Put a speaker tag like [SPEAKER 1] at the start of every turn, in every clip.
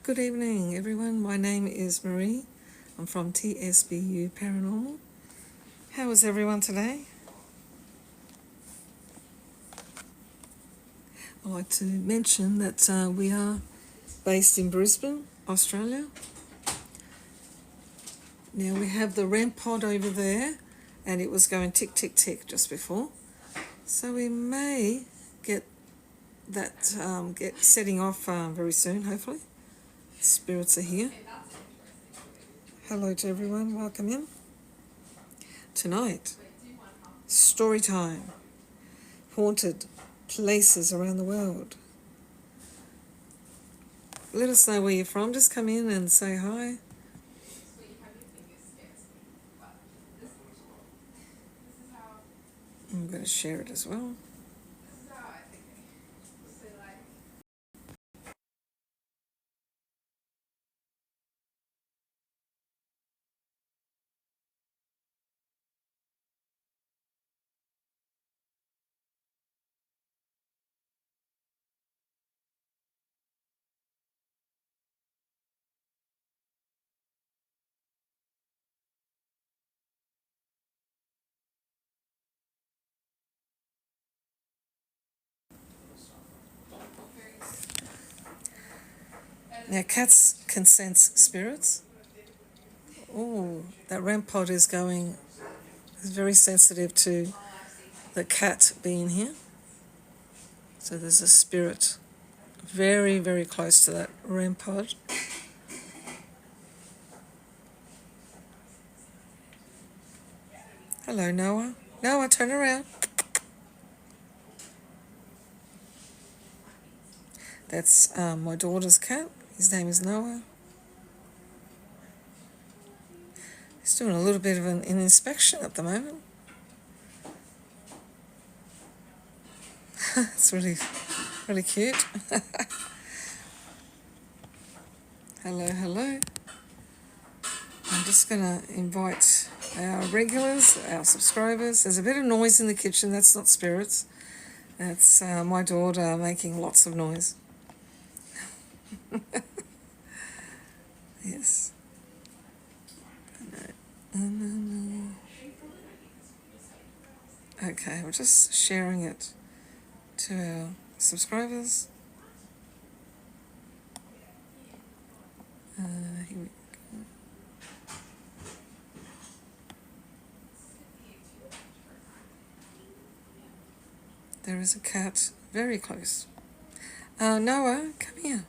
[SPEAKER 1] Good evening, everyone. My name is Marie. I'm from TSBU Paranormal. How is everyone today? I'd like to mention that we are based in Brisbane, Australia. Now we have the REM pod over there, and it was going tick, tick, tick just before. So we may get that get setting off very soon, hopefully. Spirits are here. Hello to everyone. Welcome in. Tonight, story time. Haunted places around the world. Let us know where you're from. Just come in and say hi. I'm going to share it as well. Now, cats can sense spirits. Oh, that REM pod is very sensitive to the cat being here. So there's a spirit very, very close to that REM pod. Hello, Noah. Noah, turn around. That's my daughter's cat. His name is Noah. He's doing a little bit of an inspection at the moment. It's really, really cute. Hello, hello. I'm just going to invite our regulars, our subscribers. There's a bit of noise in the kitchen. That's not spirits. That's my daughter making lots of noise. Yes. Okay, we're just sharing it to our subscribers. Here we go. There is a cat very close. Noah, come here.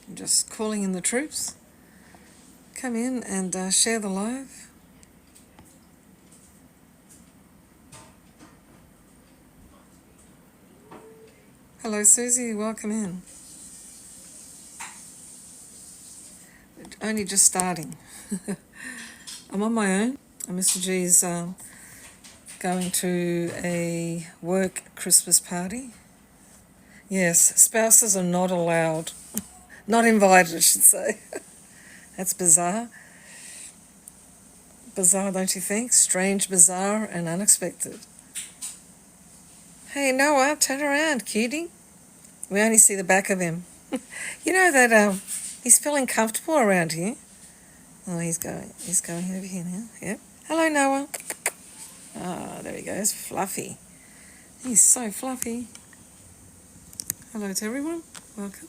[SPEAKER 1] I'm just calling in the troops. Come in and share the live. Hello, Susie. Welcome in. Only just starting. I'm on my own. Mr. G's going to a work Christmas party. Yes, spouses are not allowed. Not invited, I should say. That's bizarre. Bizarre, don't you think? Strange, bizarre, and unexpected. Hey, Noah, turn around, cutie. We only see the back of him. You know that he's feeling comfortable around here. Oh, he's going over here now. Yep. Hello, Noah. Ah, there he goes. Fluffy. He's so fluffy. Hello to everyone. Welcome.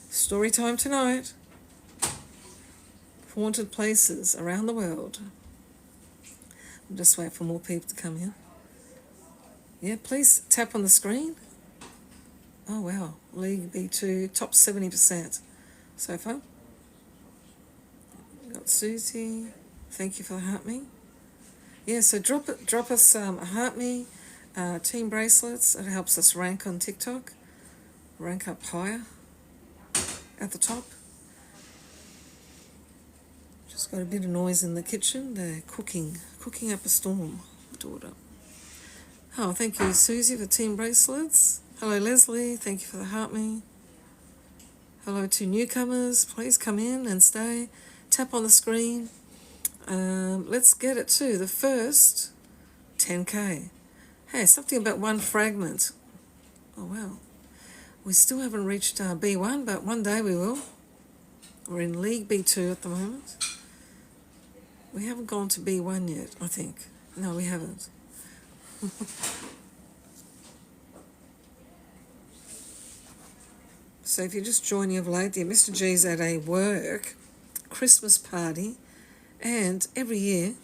[SPEAKER 1] Story time tonight. Haunted places around the world. I'll just wait for more people to come in. Yeah, please tap on the screen. Oh, wow. League B2, top 70% so far. We've got Susie. Thank you for the heart me. Yeah, so drop us a heart me, team bracelets. It helps us rank on TikTok. Rank up higher at the top. Just got a bit of noise in the kitchen. They're cooking up a storm, daughter. Oh, thank you, Susie, for team bracelets. Hello, Leslie. Thank you for the heart me. Hello to newcomers. Please come in and stay. Tap on the screen. Let's get it to the first 10K. Hey, something about one fragment. Oh, wow. We still haven't reached B1, but one day we will. We're in League B2 at the moment. We haven't gone to B1 yet, I think. No, we haven't. So if you're just joining of late, yeah, Mr. G's at a work Christmas party, and every year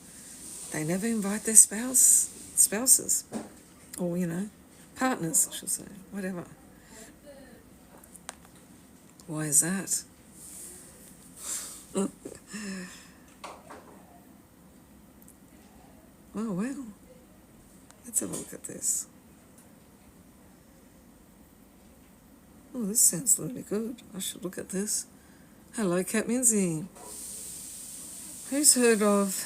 [SPEAKER 1] they never invite their spouses, or, partners, I should say, whatever. Why is that? Oh, well. Let's have a look at this. Oh, this sounds really good. I should look at this. Hello, Kat Minzy. Who's heard of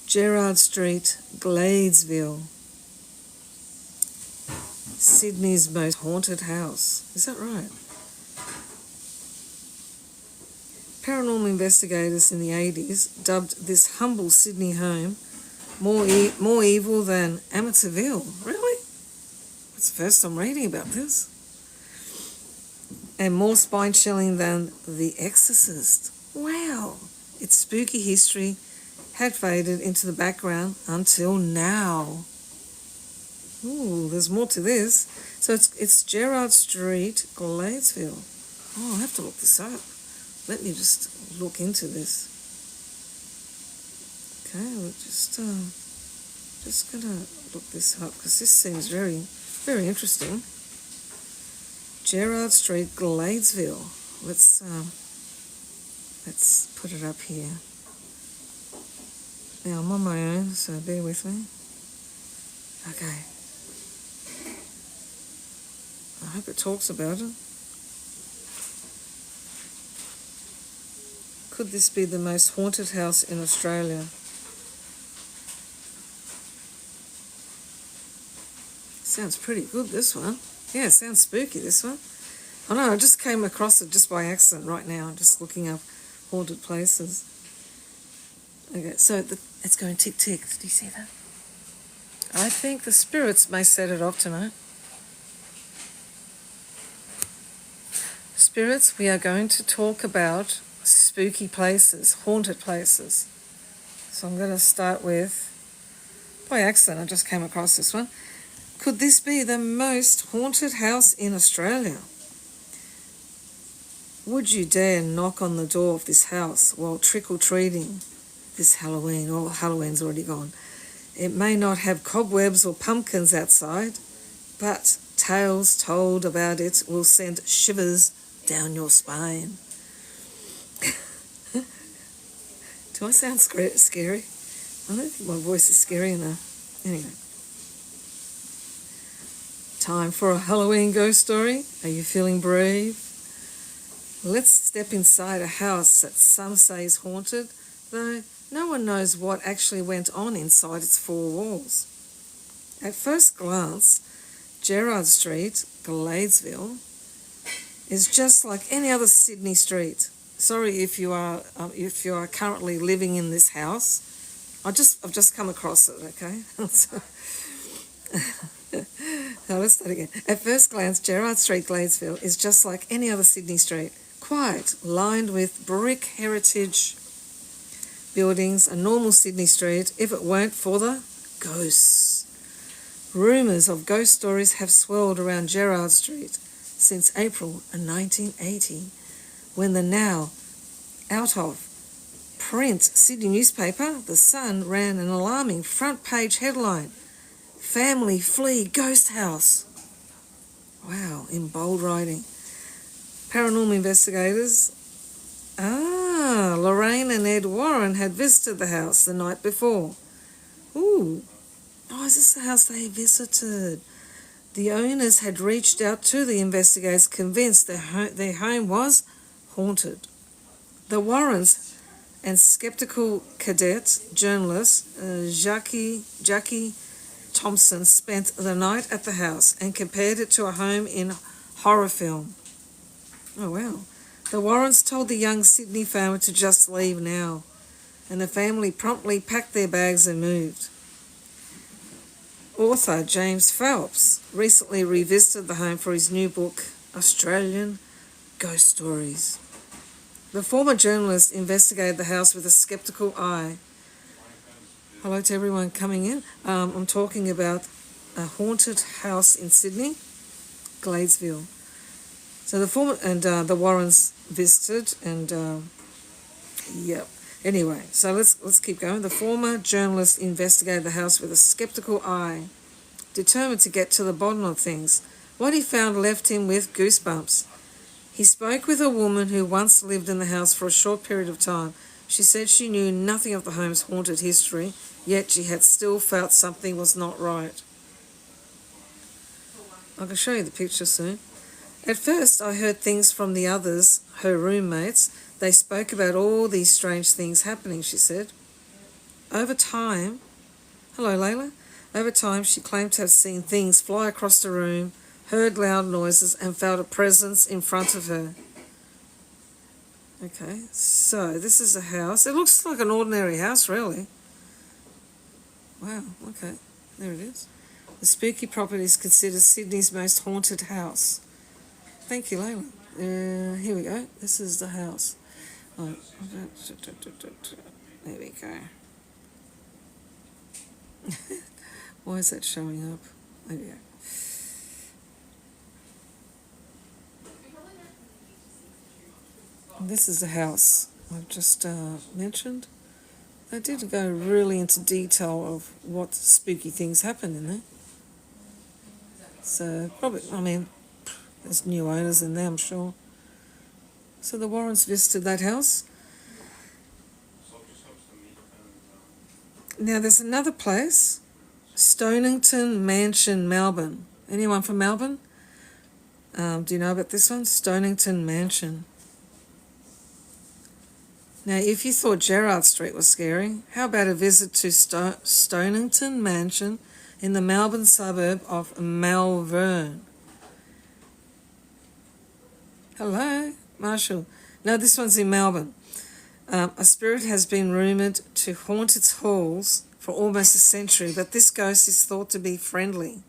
[SPEAKER 1] Gerard Street, Gladesville, Sydney's most haunted house? Is that right? Paranormal investigators in the 80s dubbed this humble Sydney home more evil than Amityville. Really? It's the first I'm reading about this. And more spine-chilling than The Exorcist. Wow. Its spooky history had faded into the background until now. Ooh, there's more to this. So it's Gerard Street, Gladesville. Oh, I'll have to look this up. Let me just look into this. Okay, we're just gonna look this up because this seems very, very interesting. Gerard Street, Gladesville. Let's put it up here. Now I'm on my own, so bear with me. Okay. I hope it talks about it. Could this be the most haunted house in Australia? Sounds pretty good, this one. Yeah, sounds spooky, this one. I know, I just came across it just by accident right now. I'm just looking up haunted places. Okay, so it's going tick-tick. Did you see that? I think the spirits may set it off tonight. Spirits, we are going to talk about spooky places, haunted places. So I'm going to start with, by accident, I just came across this one. Could this be the most haunted house in Australia? Would you dare knock on the door of this house while trick-or-treating this Halloween? Oh, Halloween's already gone. It may not have cobwebs or pumpkins outside, but tales told about it will send shivers down your spine. Do I sound scary? I don't think my voice is scary enough. Anyway. Time for a Halloween ghost story. Are you feeling brave? Let's step inside a house that some say is haunted, though no one knows what actually went on inside its four walls. At first glance, Gerard Street, Gladesville, is just like any other Sydney street. Sorry if you are currently living in this house. I've just come across it. Okay. Now let's start again. At first glance, Gerard Street, Gladesville, is just like any other Sydney street. Quiet, lined with brick heritage buildings, a normal Sydney street, if it weren't for the ghosts. Rumours of ghost stories have swirled around Gerard Street since April 1980, when the now out of print Sydney newspaper, The Sun, ran an alarming front page headline, "Family flee ghost house." Wow, in bold writing. Paranormal investigators, Lorraine and Ed Warren had visited the house the night before. Ooh, is this the house they visited? The owners had reached out to the investigators, convinced their home was haunted. The Warrens and skeptical cadet journalist Jackie Thompson spent the night at the house and compared it to a home in horror film. Oh, wow. The Warrens told the young Sydney family to just leave now. and the family promptly packed their bags and moved. Author James Phelps recently revisited the home for his new book, Australian Ghost Stories. The former journalist investigated the house with a skeptical eye. Hello to everyone coming in. I'm talking about a haunted house in Sydney, Gladesville. So the former the Warrens visited, and yep. Anyway, so let's keep going. The former journalist investigated the house with a skeptical eye, determined to get to the bottom of things. What he found left him with goosebumps. He spoke with a woman who once lived in the house for a short period of time. She said she knew nothing of the home's haunted history, yet she had still felt something was not right. I can show you the picture soon. At first, I heard things from the others, her roommates. They spoke about all these strange things happening, she said. Over time, hello Layla. Over time, she claimed to have seen things fly across the room, heard loud noises, and felt a presence in front of her. Okay, so this is a house. It looks like an ordinary house, really. Wow, okay, there it is. The spooky property is considered Sydney's most haunted house. Thank you, Layla. Here we go. This is the house. Oh, there we go. Why is that showing up? There we go. This is the house I've just mentioned. They did go really into detail of what spooky things happened in there. So probably, there's new owners in there, I'm sure. So the Warrens visited that house. Now there's another place, Stonington Mansion, Melbourne. Anyone from Melbourne? Do you know about this one? Stonington Mansion. Now, if you thought Gerrard Street was scary, how about a visit to Stonington Mansion in the Melbourne suburb of Malvern? Hello, Marshall. No, this one's in Melbourne. A spirit has been rumoured to haunt its halls for almost a century, but this ghost is thought to be friendly.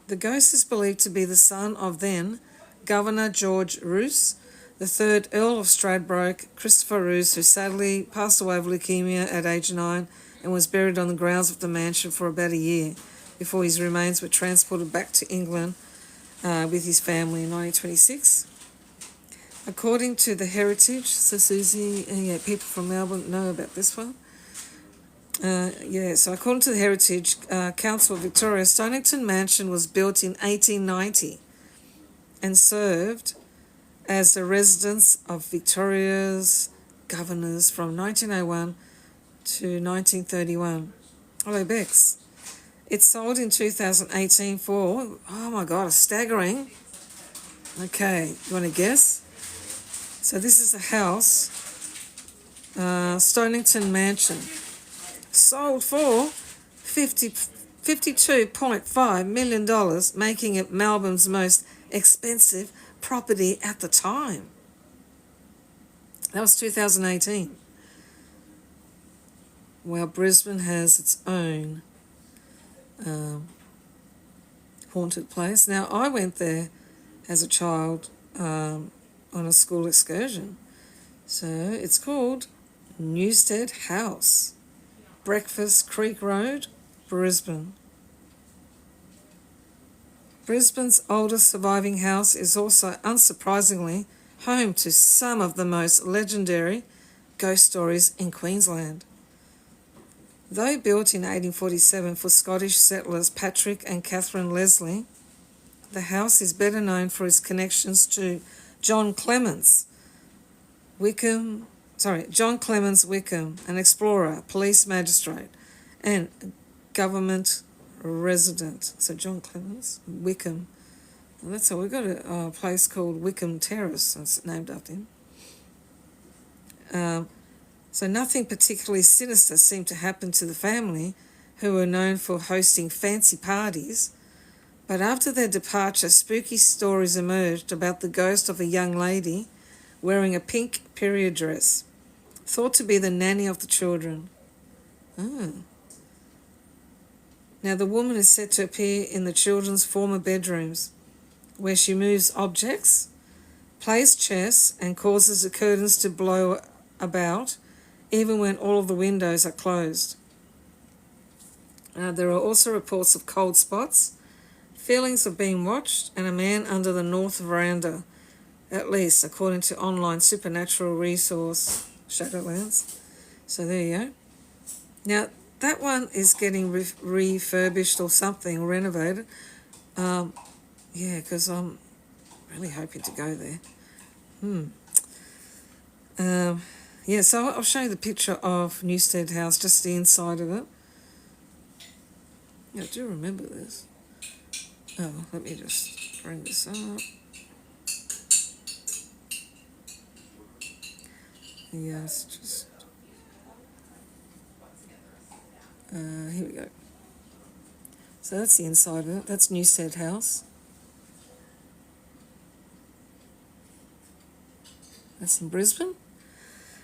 [SPEAKER 1] The ghost is believed to be the son of then Governor George Roos, the third Earl of Stradbroke, Christopher Roos, who sadly passed away of leukemia at age 9 and was buried on the grounds of the mansion for about a year before his remains were transported back to England with his family in 1926. According to the Heritage, so Susie, people from Melbourne know about this one. So according to the Heritage Council of Victoria, Stonington Mansion was built in 1890 and served as the residence of Victoria's governors from 1901 to 1931. Hello, Bex. It sold in 2018 for, oh my God, a staggering. Okay, you want to guess? So this is a house, Stonington Mansion, sold for $52.5 million, making it Melbourne's most expensive property at the time. That was 2018. Well, Brisbane has its own haunted place. Now, I went there as a child on a school excursion. So it's called Newstead House, Breakfast Creek Road, Brisbane. Brisbane's oldest surviving house is also, unsurprisingly, home to some of the most legendary ghost stories in Queensland. Though built in 1847 for Scottish settlers Patrick and Catherine Leslie, the house is better known for its connections to John Clements Wickham, an explorer, police magistrate, and government resident. So John Clements Wickham. Well, that's how we've got a place called Wickham Terrace. It's named after him. So nothing particularly sinister seemed to happen to the family, who were known for hosting fancy parties. But after their departure, spooky stories emerged about the ghost of a young lady wearing a pink period dress. thought to be the nanny of the children. Oh. Now the woman is said to appear in the children's former bedrooms, where she moves objects, plays chess, and causes the curtains to blow about, even when all of the windows are closed. There are also reports of cold spots, feelings of being watched, and a man under the north veranda, at least according to online supernatural resource Shadowlands. So there you go. Now that one is getting refurbished or something, or renovated. Yeah, because I'm really hoping to go there. Yeah, so I'll show you the picture of Newstead House, just the inside of it. Yeah, I do remember this. Oh, let me just bring this up. Yes, just... here we go. So that's the inside of it. That's Newstead House. That's in Brisbane.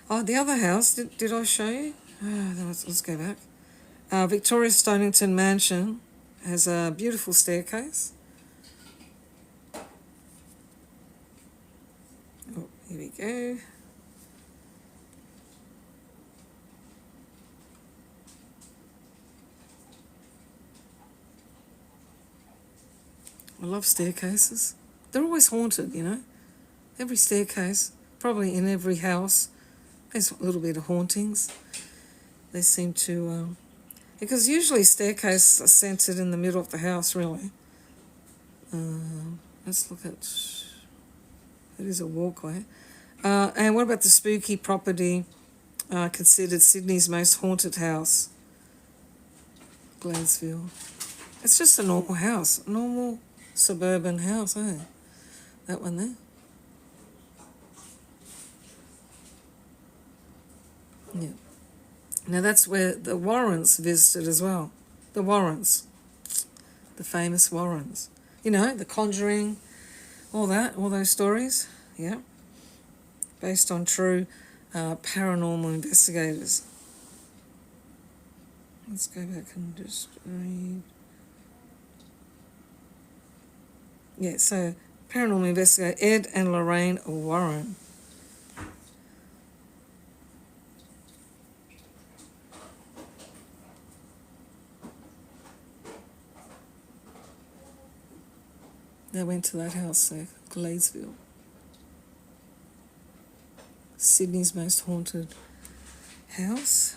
[SPEAKER 1] Oh, the other house, did I show you? Let's go back. Victoria Stonington Mansion has a beautiful staircase. Oh, here we go. I love staircases. They're always haunted, you know. Every staircase, probably in every house, there's a little bit of hauntings. They seem to... because usually staircases are centred in the middle of the house, really. Let's look at... It is a walkway. And what about the spooky property considered Sydney's most haunted house? Gladesville. It's just a normal house. A normal suburban house, eh? That one there. Yeah. Now that's where the Warrens visited as well. The Warrens. The famous Warrens. You know, The Conjuring, all that, all those stories. Yeah. Based on true paranormal investigators. Let's go back and just read. Yeah, so paranormal investigator Ed and Lorraine Warren. They went to that house, so Gladesville. Sydney's most haunted house.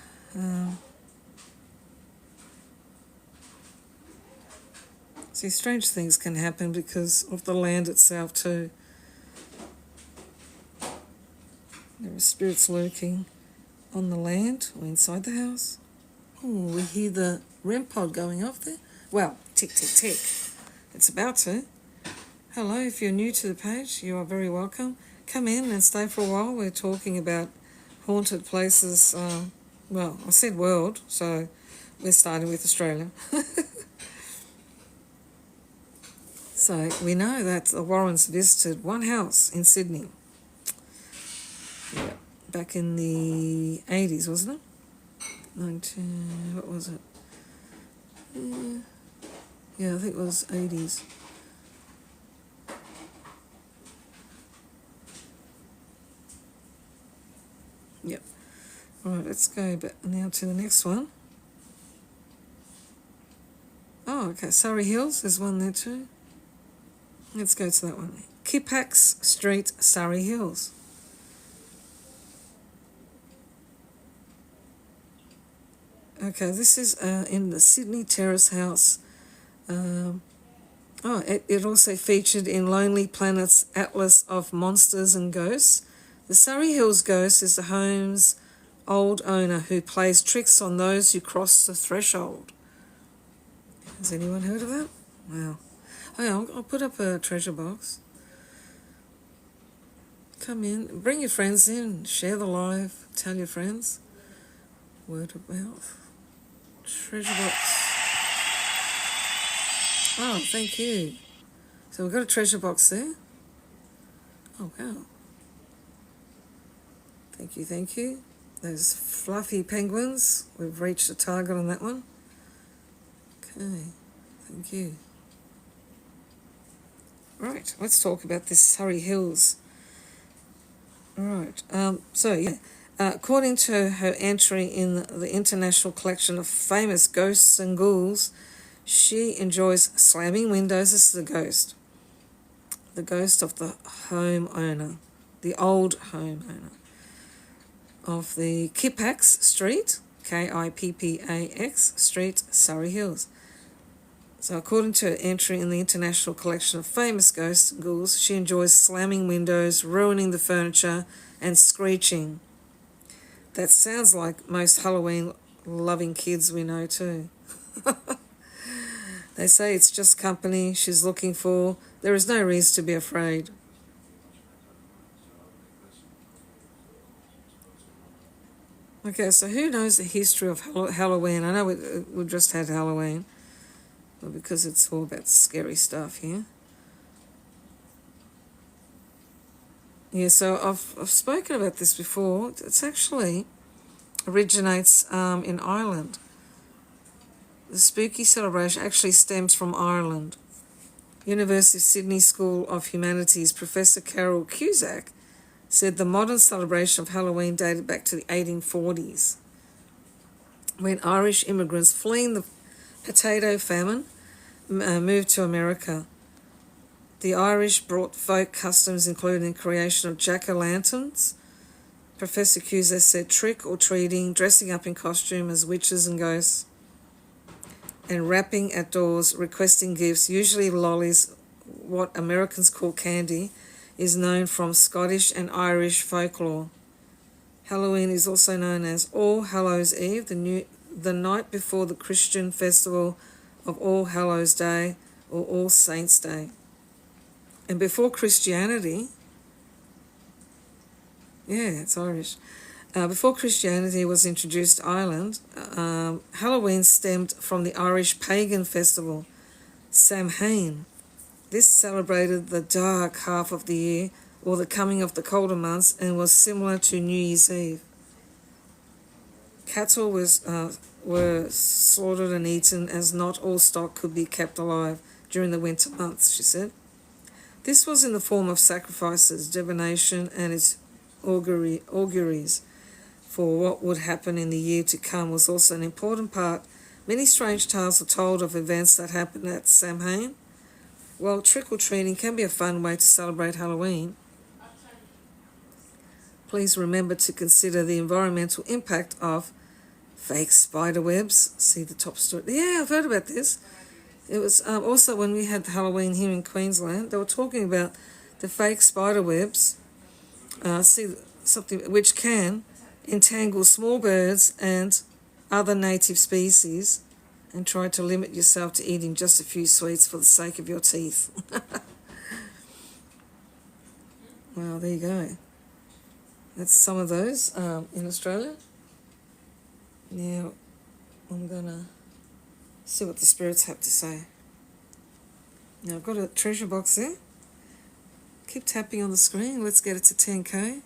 [SPEAKER 1] See, strange things can happen because of the land itself too. There are spirits lurking on the land or inside the house. Oh, we hear the REM pod going off there. Well, tick, tick, tick. It's about to. Hello, if you're new to the page, you are very welcome. Come in and stay for a while. We're talking about haunted places. Well, I said world, so we're starting with Australia. So we know that the Warrens visited one house in Sydney. Yeah, back in the 80s, wasn't it? What was it? Yeah, I think it was 80s. Yep. All right, let's go back now to the next one. Oh, okay, Surrey Hills, there's one there too. Let's go to that one. Kippax Street, Surrey Hills. Okay, this is in the Sydney Terrace House. It also featured in Lonely Planet's Atlas of Monsters and Ghosts. The Surrey Hills Ghost is the home's old owner who plays tricks on those who cross the threshold. Has anyone heard of that? Wow. Oh yeah, I'll put up a treasure box. Come in, bring your friends in, share the live, tell your friends. Word of mouth. Treasure box. Oh, thank you. So we've got a treasure box there. Oh, wow. Thank you, thank you. those fluffy penguins. We've reached a target on that one. Okay, thank you. Right, let's talk about this Surrey Hills. Right, according to her entry in the International Collection of Famous Ghosts and Ghouls, she enjoys slamming windows. This is the ghost of the homeowner, the old homeowner of the Kippax Street, Kippax Street, Surrey Hills. So according to her entry in the International Collection of Famous Ghosts and Ghouls, she enjoys slamming windows, ruining the furniture, and screeching. That sounds like most Halloween-loving kids we know too. They say it's just company she's looking for. There is no reason to be afraid. Okay, so who knows the history of Halloween? I know we just had Halloween, but because it's all about scary stuff here. Yeah, so I've spoken about this before. It's actually originates in Ireland. The spooky celebration actually stems from Ireland. University of Sydney School of Humanities Professor Carol Cusack said the modern celebration of Halloween dated back to the 1840s, when Irish immigrants fleeing the potato famine moved to America. The Irish brought folk customs including the creation of jack-o'-lanterns. Professor Cusack said trick-or-treating, dressing up in costume as witches and ghosts, and rapping at doors, requesting gifts, usually lollies, what Americans call candy, is known from Scottish and Irish folklore. Halloween is also known as All Hallows Eve, the night before the Christian festival of All Hallows Day or All Saints Day. And before Christianity, it's Irish. Before Christianity was introduced to Ireland, Halloween stemmed from the Irish pagan festival, Samhain. This celebrated the dark half of the year, or the coming of the colder months, and was similar to New Year's Eve. Cattle were slaughtered and eaten, as not all stock could be kept alive during the winter months, she said. This was in the form of sacrifices, divination, and its auguries for what would happen in the year to come was also an important part. Many strange tales are told of events that happened at Samhain. While trick-or-treating can be a fun way to celebrate Halloween, please remember to consider the environmental impact of fake spider webs. See the top story. Yeah, I've heard about this. It was also when we had Halloween here in Queensland, they were talking about the fake spider webs, something which can entangle small birds and other native species, and try to limit yourself to eating just a few sweets for the sake of your teeth. Well, there you go. That's some of those in Australia. Now, I'm going to see what the spirits have to say. Now, I've got a treasure box there. Keep tapping on the screen. Let's get it to 10K.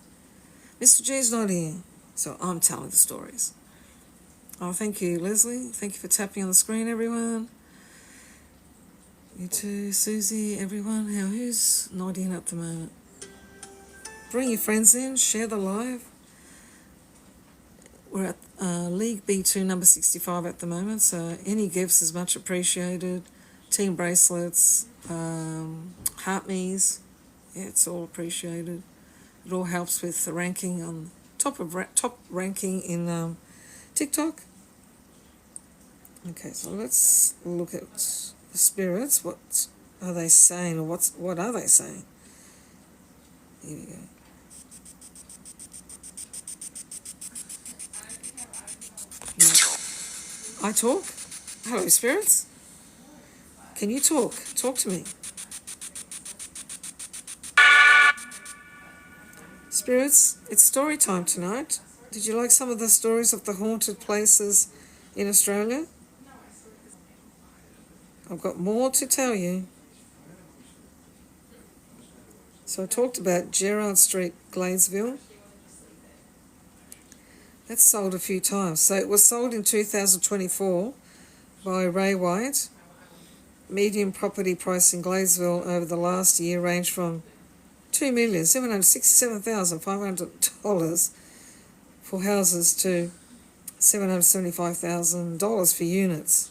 [SPEAKER 1] Mr. G's not here, so I'm telling the stories. Oh, thank you, Leslie. Thank you for tapping on the screen, everyone. You too, Susie, everyone. Now, who's not in at the moment? Bring your friends in, share the live. We're at League B2 number 65 at the moment, so any gifts is much appreciated. Team bracelets, heart me's, it's all appreciated. It all helps with the ranking on top ranking in TikTok. Okay, so let's look at the spirits. What are they saying, or what are they saying? Here we go. No. I talk? Hello, spirits. Can you talk? Talk to me. Spirits, it's story time tonight. Did you like some of the stories of the haunted places in Australia? I've got more to tell you. So I talked about Gerard Street, Gladesville. That's sold a few times. So it was sold in 2024 by Ray White. Median property price in Gladesville over the last year ranged from $2,767,500 for houses to $775,000 for units.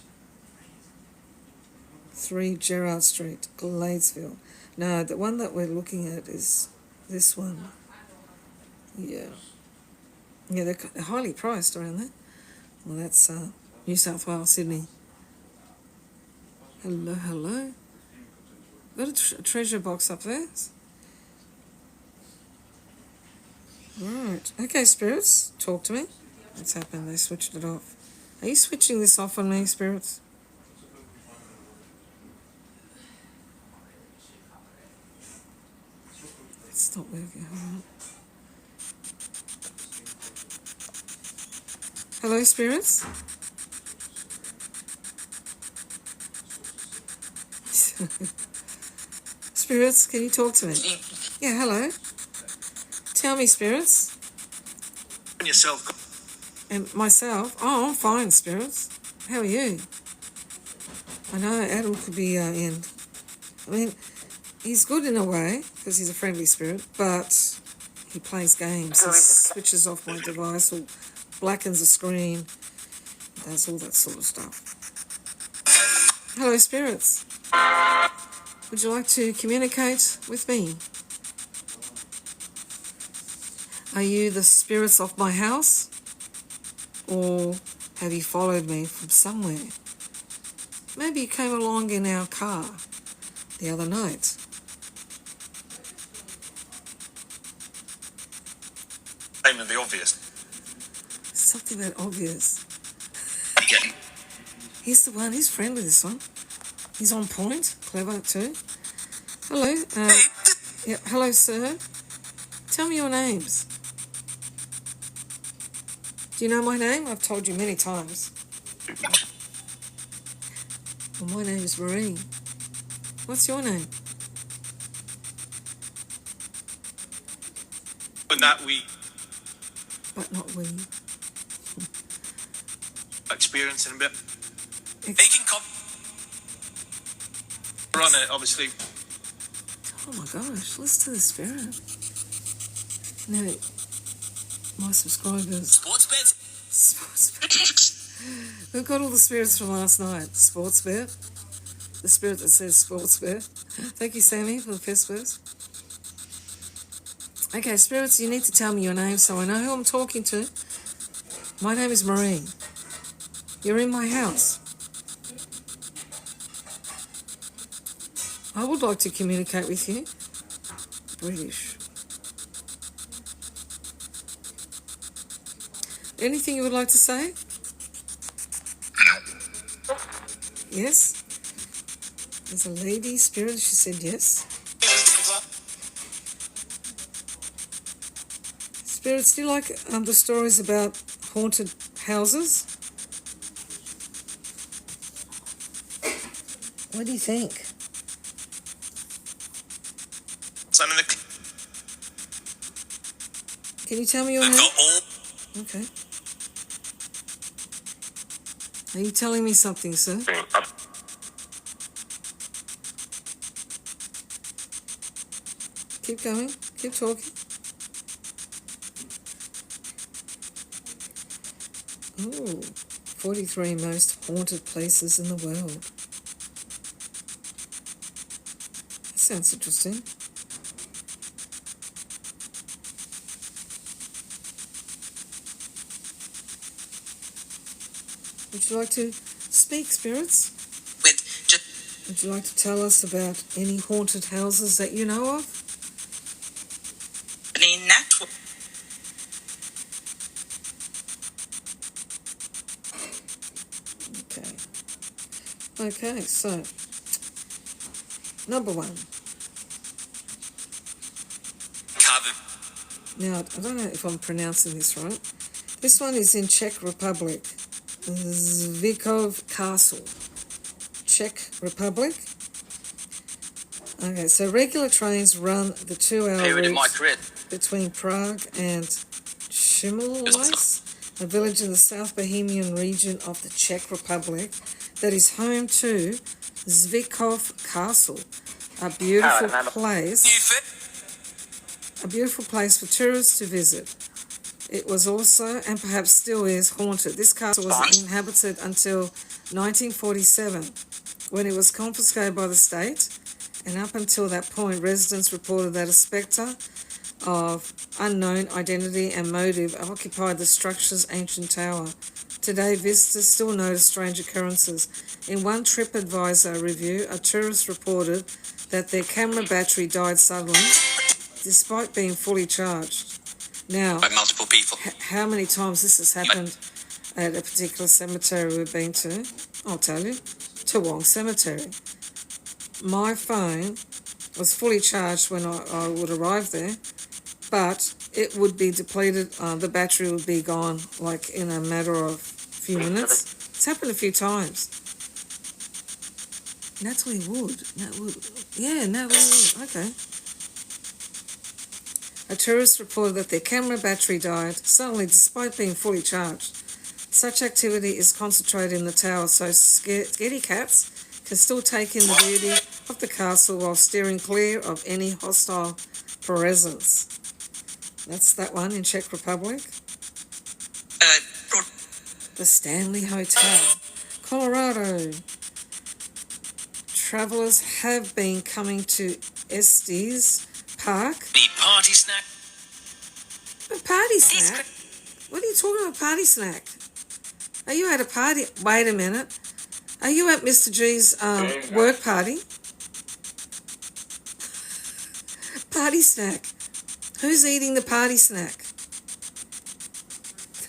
[SPEAKER 1] 3 Gerard Street, Gladesville. No, the one that we're looking at is this one. Yeah, they're highly priced around there. Well, that's New South Wales, Sydney. Hello. Got a treasure box up there. Right. Okay, spirits, talk to me. What's happened? They switched it off. Are you switching this off on me, spirits? It's not working. Hold on. Hello, spirits? Spirits, can you talk to me? Yeah, hello. Tell me, spirits.
[SPEAKER 2] And yourself.
[SPEAKER 1] And myself? Oh, I'm fine, spirits. How are you? I know Adel could be in. I mean, he's good in a way, because he's a friendly spirit, but he plays games. He switches off my device or blackens the screen, does all that sort of stuff. Hello, spirits. Would you like to communicate with me? Are you the spirits of my house? Or have you followed me from somewhere? Maybe you came along in our car the other night.
[SPEAKER 2] Statement the obvious.
[SPEAKER 1] Something that obvious. He's the one, he's friendly, this one. He's on point, clever too. Hello, yeah, hello, sir. Tell me your names. Do you know my name? I've told you many times. Well, my name is Marie. What's your name?
[SPEAKER 2] But not we
[SPEAKER 1] But not we.
[SPEAKER 2] experiencing a bit. Making We're on it, obviously.
[SPEAKER 1] Oh my gosh, listen to the spirit. Now, my subscribers.
[SPEAKER 2] Sports bet.
[SPEAKER 1] We've got all the spirits from last night. Sports bet. The spirit that says sports bet. Thank you, Sammy, for the first verse. Okay, spirits, you need to tell me your name so I know who I'm talking to. My name is Marie. You're in my house. I would like to communicate with you. British. Anything you would like to say? Yes? There's a lady spirit, she said yes. Spirits, do you like the stories about haunted houses? What do you think?
[SPEAKER 2] Son of the.
[SPEAKER 1] Can you tell me your name? Okay. Are you telling me something, sir? Keep going. Keep talking. Oh, 43 most haunted places in the world. That sounds interesting. Would you like to speak, spirits? Would you like to tell us about any haunted houses that you know of? Okay, so number one. Now, I don't know if I'm pronouncing this right. This one is in Czech Republic. Zvikov Castle. Czech Republic. Okay, so regular trains run the 2-hour route between Prague and Chimolais a village in the South Bohemian region of the Czech Republic that is home to Zvikov Castle, a beautiful place for tourists to visit. It was also, and perhaps still is, haunted. This castle was inhabited until 1947, when it was confiscated by the state, and up until that point, residents reported that a spectre of unknown identity and motive occupied the structure's ancient tower. Today, visitors still notice strange occurrences. In one TripAdvisor review, a tourist reported that their camera battery died suddenly, despite being fully charged. Now,
[SPEAKER 3] by multiple people.
[SPEAKER 1] How many times this has happened at a particular cemetery we've been to? I'll tell you. Toowong Cemetery. My phone was fully charged when I would arrive there, but it would be depleted. The battery would be gone like in a matter of a few minutes. It's happened a few times. Natalie Wood. Yeah, Natalie Wood. Okay. A tourist reported that their camera battery died suddenly despite being fully charged. Such activity is concentrated in the tower, so scaredy cats can still take in the beauty of the castle while steering clear of any hostile presence. That's that one in Czech Republic. The Stanley Hotel, Colorado. Travellers have been coming to Estes Park.
[SPEAKER 3] Need party snack?
[SPEAKER 1] A party snack? What are you talking about, party snack? Are you at a party? Wait a minute. Are you at Mr. G's work party? Party snack. Who's eating the party snack?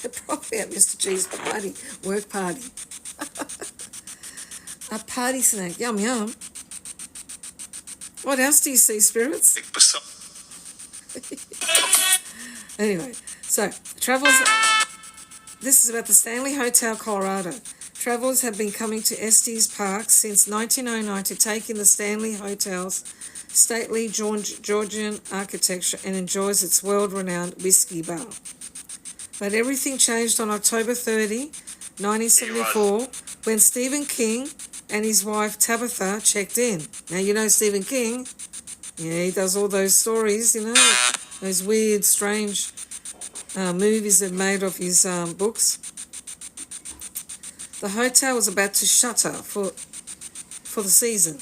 [SPEAKER 1] They're probably at Mr. G's party, work party. A party snack. Yum, yum. What else do you see, spirits? Anyway, so travellers. This is about the Stanley Hotel, Colorado. Travellers have been coming to Estes Park since 1909 to take in the Stanley Hotel's stately Georgian architecture and enjoys its world-renowned whiskey bar. But everything changed on October 30, 1974, when Stephen King and his wife Tabitha checked in. Now, you know Stephen King. Yeah, he does all those stories, you know, those weird, strange movies they've made of his books. The hotel was about to shutter for the season,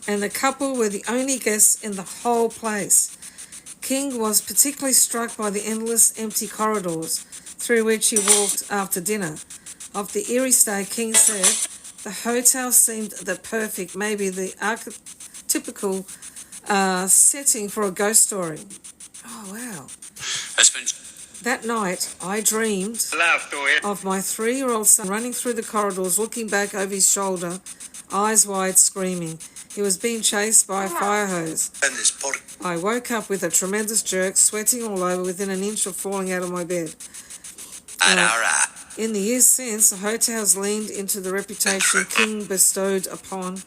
[SPEAKER 1] and the couple were the only guests in the whole place. King was particularly struck by the endless empty corridors through which he walked after dinner. Of the eerie stay, King said, the hotel seemed the perfect, maybe the archetypical setting for a ghost story. Oh, wow. That night, I dreamed of my 3-year-old son running through the corridors, looking back over his shoulder, eyes wide, screaming. He was being chased by a fire hose. I woke up with a tremendous jerk, sweating all over, within an inch of falling out of my bed. In the years since, the hotel has leaned into the reputation King bestowed upon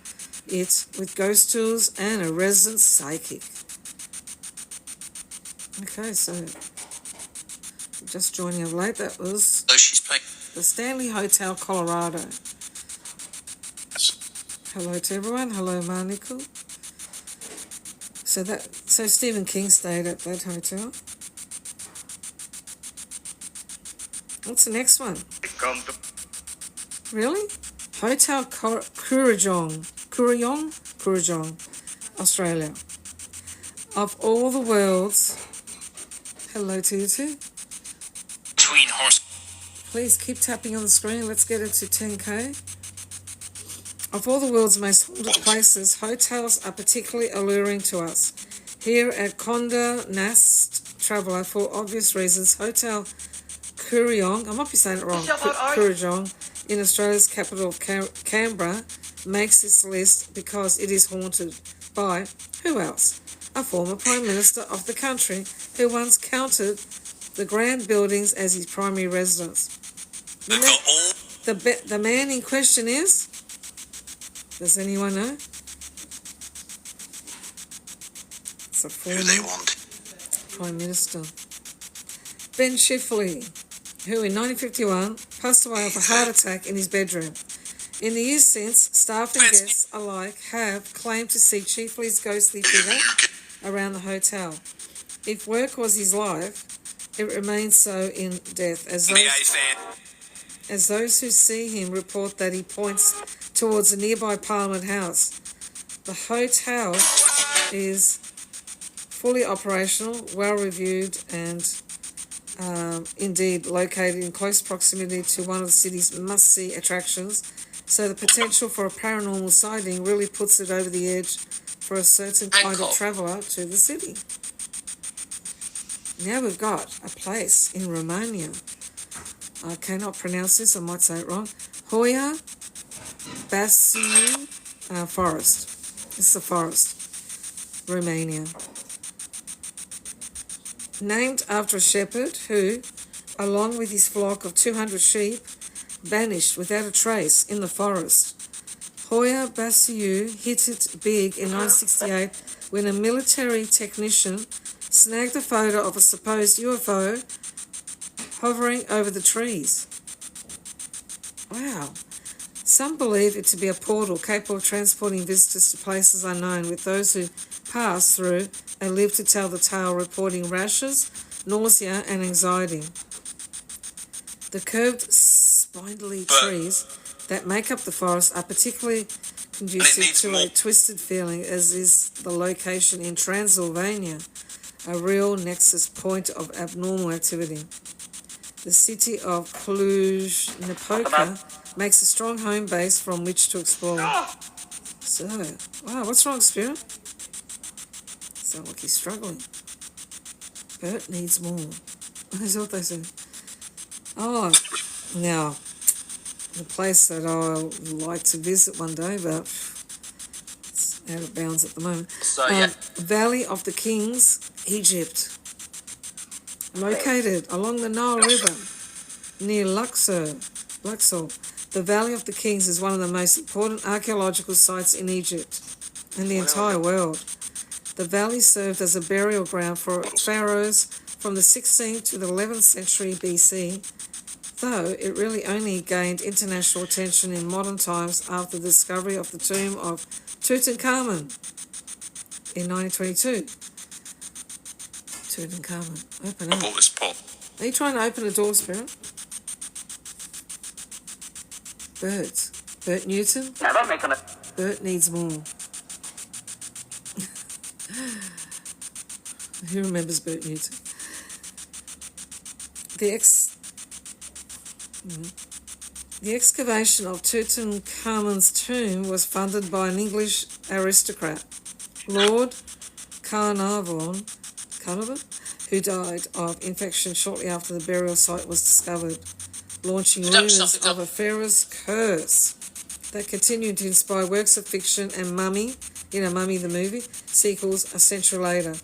[SPEAKER 1] it with ghost tours and a resident psychic. Okay, so just joining us late, that was the Stanley Hotel, Colorado. Hello to everyone. Hello, Marnico. So Stephen King stayed at that hotel. What's the next one? Really? Hotel Kurrajong, Australia. Of all the world's, hello to you too. Please keep tapping on the screen. Let's get it to 10K. Of all the world's most haunted places, hotels are particularly alluring to us. Here at Condé Nast Traveller, for obvious reasons, Hotel Kurrajong, I might be saying it wrong, Kurrajong, in Australia's capital of Canberra, makes this list because it is haunted by, who else? A former Prime Minister of the country who once counted the grand buildings as his primary residence. The man in question is? Does anyone know? It's a former Prime Minister. Ben Chifley. who in 1951 passed away of a heart attack in his bedroom. In the years since, staff and guests alike have claimed to see Chief Lee's ghostly figure around the hotel. If work was his life, it remains so in death, as those who see him report that he points towards the nearby Parliament House. The hotel is fully operational, well reviewed, and indeed located in close proximity to one of the city's must-see attractions, so the potential for a paranormal sighting really puts it over the edge for a certain kind of traveller to the city. Now we've got a place in Romania. I cannot pronounce this, I might say it wrong. Hoia Basiu Forest. It's a forest, Romania. Named after a shepherd who, along with his flock of 200 sheep, vanished without a trace in the forest. Hoia Basiu hit it big in 1968 when a military technician snagged a photo of a supposed UFO hovering over the trees. Wow. Some believe it to be a portal capable of transporting visitors to places unknown, with those who pass through and live to tell the tale reporting rashes, nausea and anxiety. The curved, spindly trees that make up the forest are particularly conducive to a twisted feeling, as is the location in Transylvania, a real nexus point of abnormal activity. The city of Cluj-Napoca makes a strong home base from which to explore. So, wow, what's wrong, Spirit? Sounds like he's struggling. Bert needs more. That's what they said. Oh, now, the place that I'll like to visit one day, but it's out of bounds at the moment.
[SPEAKER 3] So, yeah.
[SPEAKER 1] Valley of the Kings, Egypt. Located along the Nile River near Luxor. The Valley of the Kings is one of the most important archaeological sites in Egypt and the entire world. The valley served as a burial ground for pharaohs from the 16th to the 11th century BC, though it really only gained international attention in modern times after the discovery of the tomb of Tutankhamun in 1922. Tutankhamun, open up. Are you trying to open a door, Spirit? Bert Newton? Bert needs more. Who remembers Bert Newton? The excavation of Tutankhamun's tomb was funded by an English aristocrat, Lord Carnarvon, who died of infection shortly after the burial site was discovered, launching rumours of a pharaoh's curse that continued to inspire works of fiction and Mummy, Mummy the movie, sequels a century later.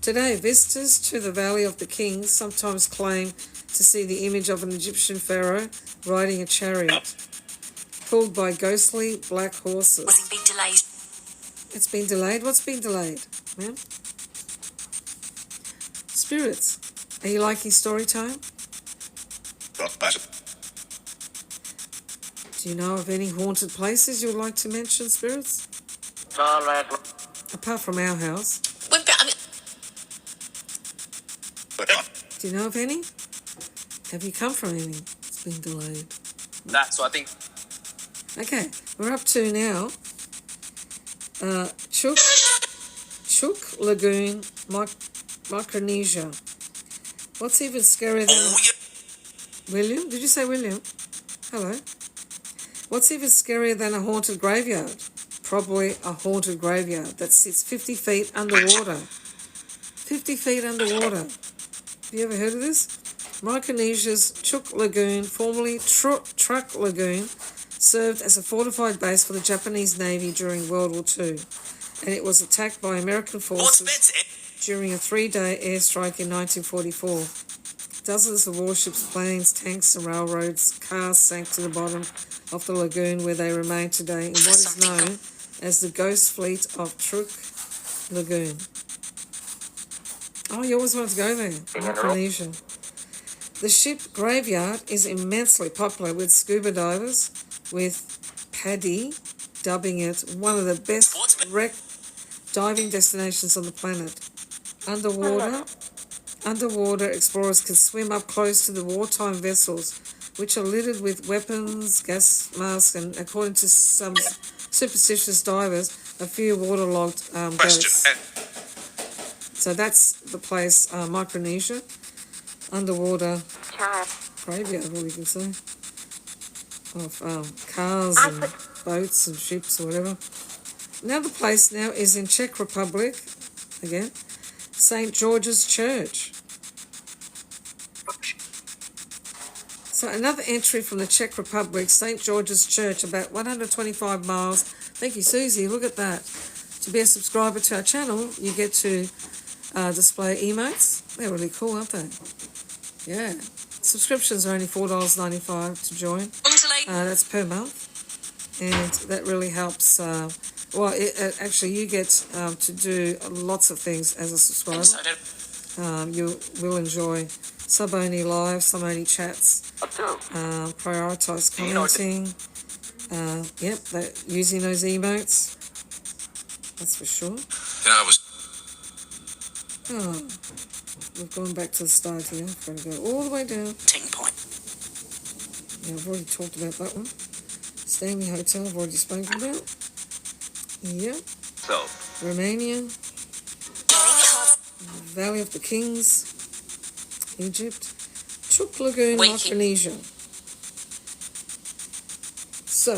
[SPEAKER 1] Today, visitors to the Valley of the Kings sometimes claim to see the image of an Egyptian pharaoh riding a chariot, pulled by ghostly black horses. It's been delayed? What's been delayed, ma'am? Spirits, are you liking story time? Do you know of any haunted places you'd like to mention, Spirits? Apart from our house. Do you know of any? Have you come from any? It's been delayed.
[SPEAKER 3] That's what I think.
[SPEAKER 1] Okay, we're up to now Chook Lagoon, Micronesia. What's even scarier than... William? Did you say William? Hello. What's even scarier than a haunted graveyard? Probably a haunted graveyard that sits 50 feet underwater. 50 feet underwater. Have you ever heard of this? Micronesia's Chook Lagoon, formerly Truk Lagoon, served as a fortified base for the Japanese Navy during World War II, and it was attacked by American forces during a 3-day airstrike in 1944. Dozens of warships, planes, tanks and railroads cars sank to the bottom of the lagoon, where they remain today in what is known as the Ghost Fleet of Truk Lagoon. Oh, you always wanted to go there, Micronesia. The ship graveyard is immensely popular with scuba divers, with Paddy dubbing it one of the best diving destinations on the planet. Underwater explorers can swim up close to the wartime vessels, which are littered with weapons, gas masks, and according to some superstitious divers, a few waterlogged boats. So that's the place, Micronesia, underwater graveyard, what we can say, of cars and boats and ships or whatever. Another place now is in Czech Republic, again, St. George's Church. So another entry from the Czech Republic, St. George's Church, about 125 miles. Thank you, Susie. Look at that. To be a subscriber to our channel, you get to display emotes. They're really cool, aren't they? Yeah. Subscriptions are only $4.95 to join. That's per month. And that really helps. Actually, you get to do lots of things as a subscriber. You will enjoy sub-only live, sub-only chats, prioritised commenting. Using those emotes. That's for sure. We've gone back to the start here. I've got to go all the way down. Point. Yeah, I've already talked about that one. Stanley Hotel, I've already spoken about. Yep. So. Romania. Valley of the Kings. Egypt. Chuk Lagoon, Micronesia. So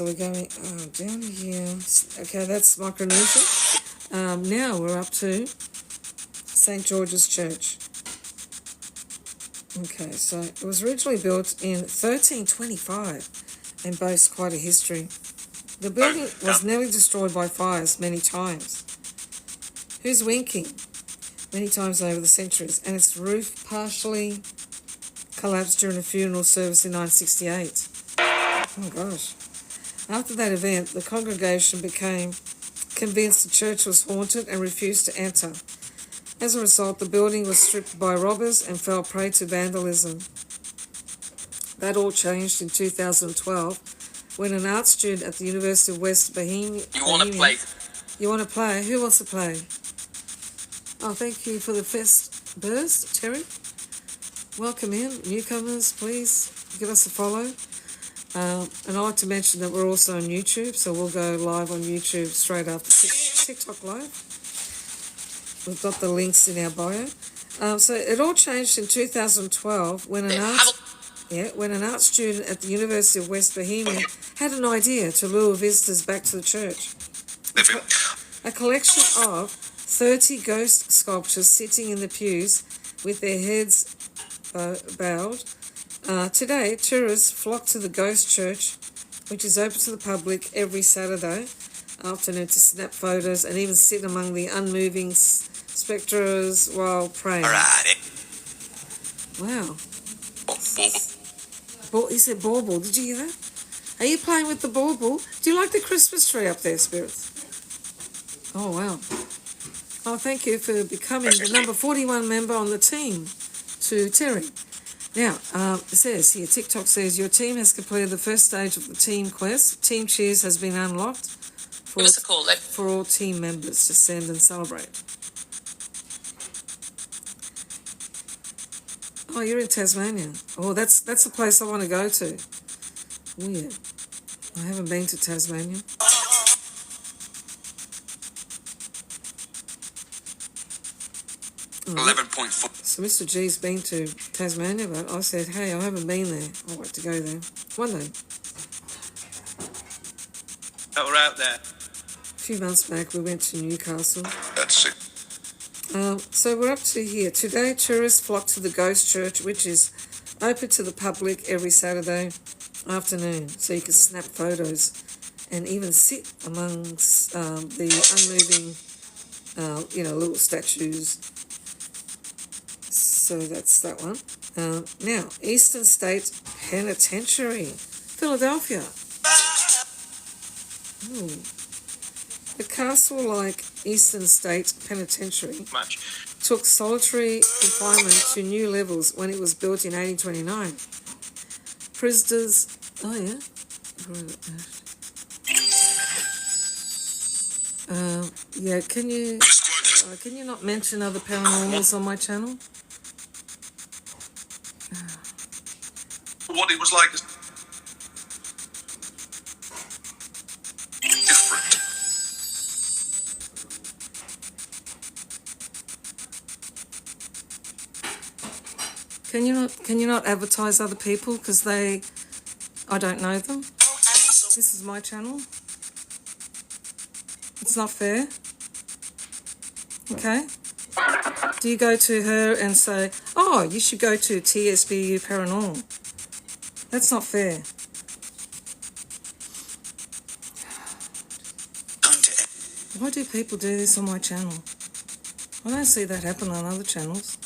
[SPEAKER 1] we're going down here. Okay, that's Micronesia. Now we're up to St. George's Church. Okay, so it was originally built in 1325 and boasts quite a history. The building was nearly destroyed by fires many times. Who's winking? Many times over the centuries, and its roof partially collapsed during a funeral service in 1968. Oh my gosh. After that event, the congregation became convinced the church was haunted and refused to enter. As a result, the building was stripped by robbers and fell prey to vandalism. That all changed in 2012 when an art student at the University of West Bohemia... You want to play? You want to play? Who wants to play? Oh, thank you for the fest burst, Terry. Welcome in. Newcomers, please give us a follow. And I'd like to mention that we're also on YouTube, so we'll go live on YouTube straight after TikTok Live. We've got the links in our bio. So it all changed in 2012 when an art student at the University of West Bohemia had an idea to lure visitors back to the church. A collection of 30 ghost sculptures sitting in the pews with their heads bowed. Today, tourists flock to the ghost church, which is open to the public every Saturday afternoon to snap photos and even sit among the unmoving spectres while praying. Wow. He said bauble. Did you hear that? Are you playing with the bauble? Do you like the Christmas tree up there, spirits? Oh, wow. Oh, thank you for becoming the number 41 member on the team to Terry. Now, it says here, TikTok says, your team has completed the first stage of the team quest. Team Cheers has been unlocked for all team members to send and celebrate. Oh, you're in Tasmania. Oh, that's the place I want to go to. Weird. I haven't been to Tasmania.
[SPEAKER 2] 11.4.
[SPEAKER 1] So Mr. G's been to Tasmania, but I said, hey, I haven't been there. I'd like to go there. One day.
[SPEAKER 2] That we're out there.
[SPEAKER 1] A few months back, we went to Newcastle.
[SPEAKER 2] That's it.
[SPEAKER 1] So we're up to here. Today, tourists flock to the ghost church, which is open to the public every Saturday afternoon. So you can snap photos and even sit amongst the unmoving, little statues. So that's that one. Now, Eastern State Penitentiary, Philadelphia. Ooh. The castle-like Eastern State Penitentiary
[SPEAKER 2] Much.
[SPEAKER 1] took solitary confinement to new levels when it was built in 1829. Prisoners... Oh, yeah? Yeah, can you not mention other paranormals on my channel?
[SPEAKER 2] What it was like is different.
[SPEAKER 1] Can you not advertise other people because I don't know them? This is my channel. It's not fair. Okay? Do you go to her and say, oh, you should go to TSBU Paranormal? That's not fair. Why do people do this on my channel? I don't see that happen on other channels.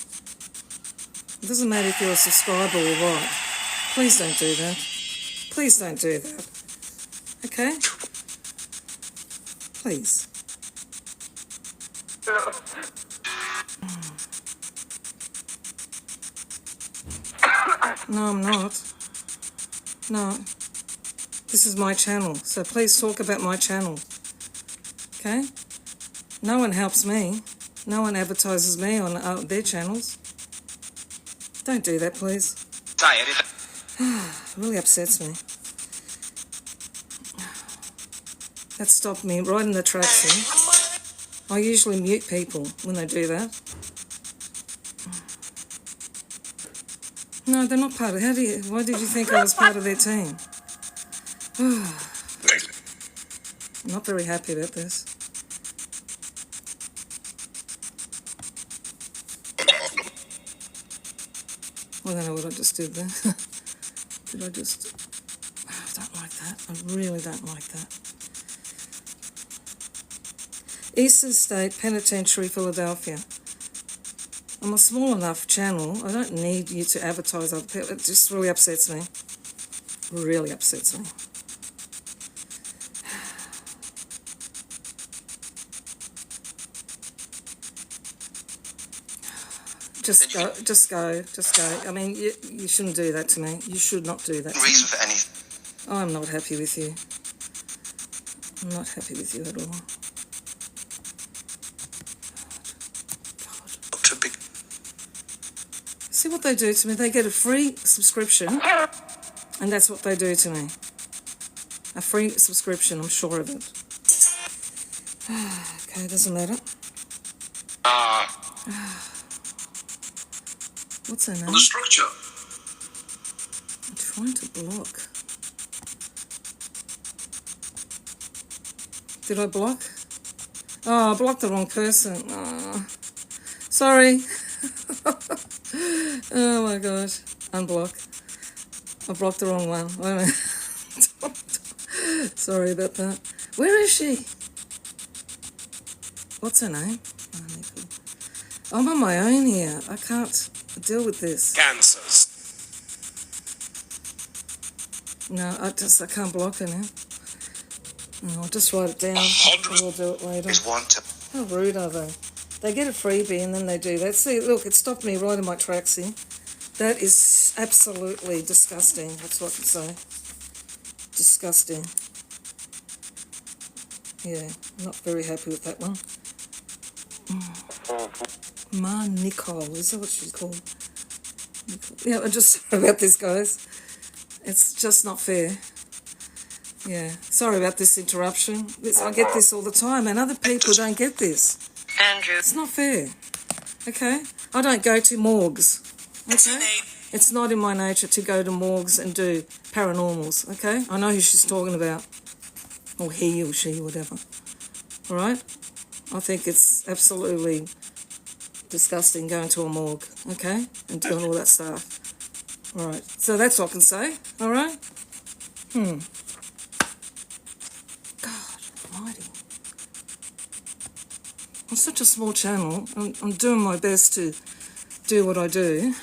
[SPEAKER 1] It doesn't matter if you're a subscriber or what. Please don't do that. Please don't do that. Okay? Please. No, I'm not. No. This is my channel, so please talk about my channel. Okay? No one helps me. No one advertises me on their channels. Don't do that, please. It really upsets me. That stopped me right in the tracks here. I usually mute people when they do that. No, they're not part of... Why did you think I was part of their team? I'm not very happy about this. I don't know what I just did there. Did I just... I don't like that. I really don't like that. Eastern State Penitentiary, Philadelphia. I'm a small enough channel. I don't need you to advertise other people. It just really upsets me. Really upsets me. Just go. I mean, you shouldn't do that to me. You should not do that to me.
[SPEAKER 2] Reason for anything.
[SPEAKER 1] I'm not happy with you. I'm not happy with you at all.
[SPEAKER 2] Not too big.
[SPEAKER 1] See what they do to me? They get a free subscription, and that's what they do to me. A free subscription, I'm sure of it. Okay, doesn't matter. What's her name?
[SPEAKER 2] The structure.
[SPEAKER 1] I'm trying to block. Did I block? Oh, I blocked the wrong person. Oh, sorry. Oh my gosh. Unblock. I blocked the wrong one. Wait a minute. Sorry about that. Where is she? What's her name? Oh, Nicole. I'm on my own here. I can't deal with this.
[SPEAKER 2] Cancers.
[SPEAKER 1] No, I can't block her now. No, I'll just write it down. We'll do it later.
[SPEAKER 2] Is wanted.
[SPEAKER 1] How rude are they? They get a freebie and then they do that. See, look, it stopped me right in my tracks here. That is absolutely disgusting. That's what I can say. Disgusting. Yeah, not very happy with that one. Ma Nicole, is that what she's called? Nicole. Yeah, I'm just sorry about this, guys. It's just not fair. Yeah, sorry about this interruption. I get this all the time, and other people don't get this.
[SPEAKER 3] Andrew.
[SPEAKER 1] It's not fair. Okay? I don't go to morgues. Okay? It's not in my nature to go to morgues and do paranormals. Okay? I know who she's talking about. Or he or she, whatever. All right? I think it's absolutely disgusting going to a morgue. Okay? And doing all that stuff. All right. So that's all I can say. All right? God almighty. I'm such a small channel. I'm doing my best to do what I do.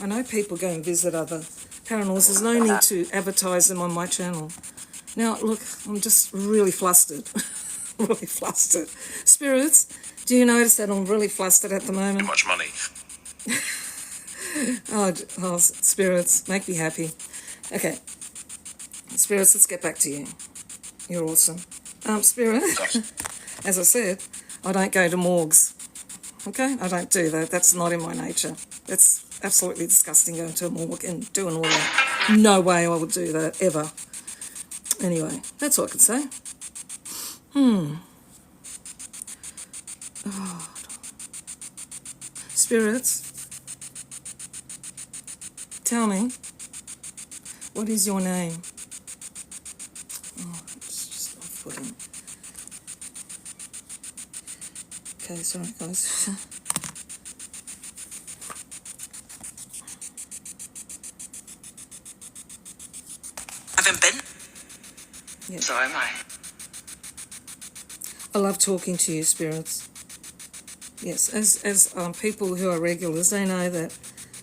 [SPEAKER 1] I know people go and visit other paranormals. There's no need to advertise them on my channel. Now, look, I'm just really flustered. really flustered. Spirits, do you notice that I'm really flustered at the
[SPEAKER 2] Too
[SPEAKER 1] moment?
[SPEAKER 2] much money.
[SPEAKER 1] Oh, spirits, make me happy. Okay, spirits, let's get back to you. You're awesome. Spirit, as I said, I don't go to morgues. Okay, I don't do that. That's not in my nature. That's absolutely disgusting, going to a morgue and doing all that. No way I would do that, ever. Anyway, that's all I can say. Oh, spirits, tell me, what is your name? Oh, it's just off-putting. Okay, sorry guys.
[SPEAKER 2] Haven't been?
[SPEAKER 1] Yeah.
[SPEAKER 2] So am I.
[SPEAKER 1] I love talking to you, spirits. Yes, as people who are regulars, they know that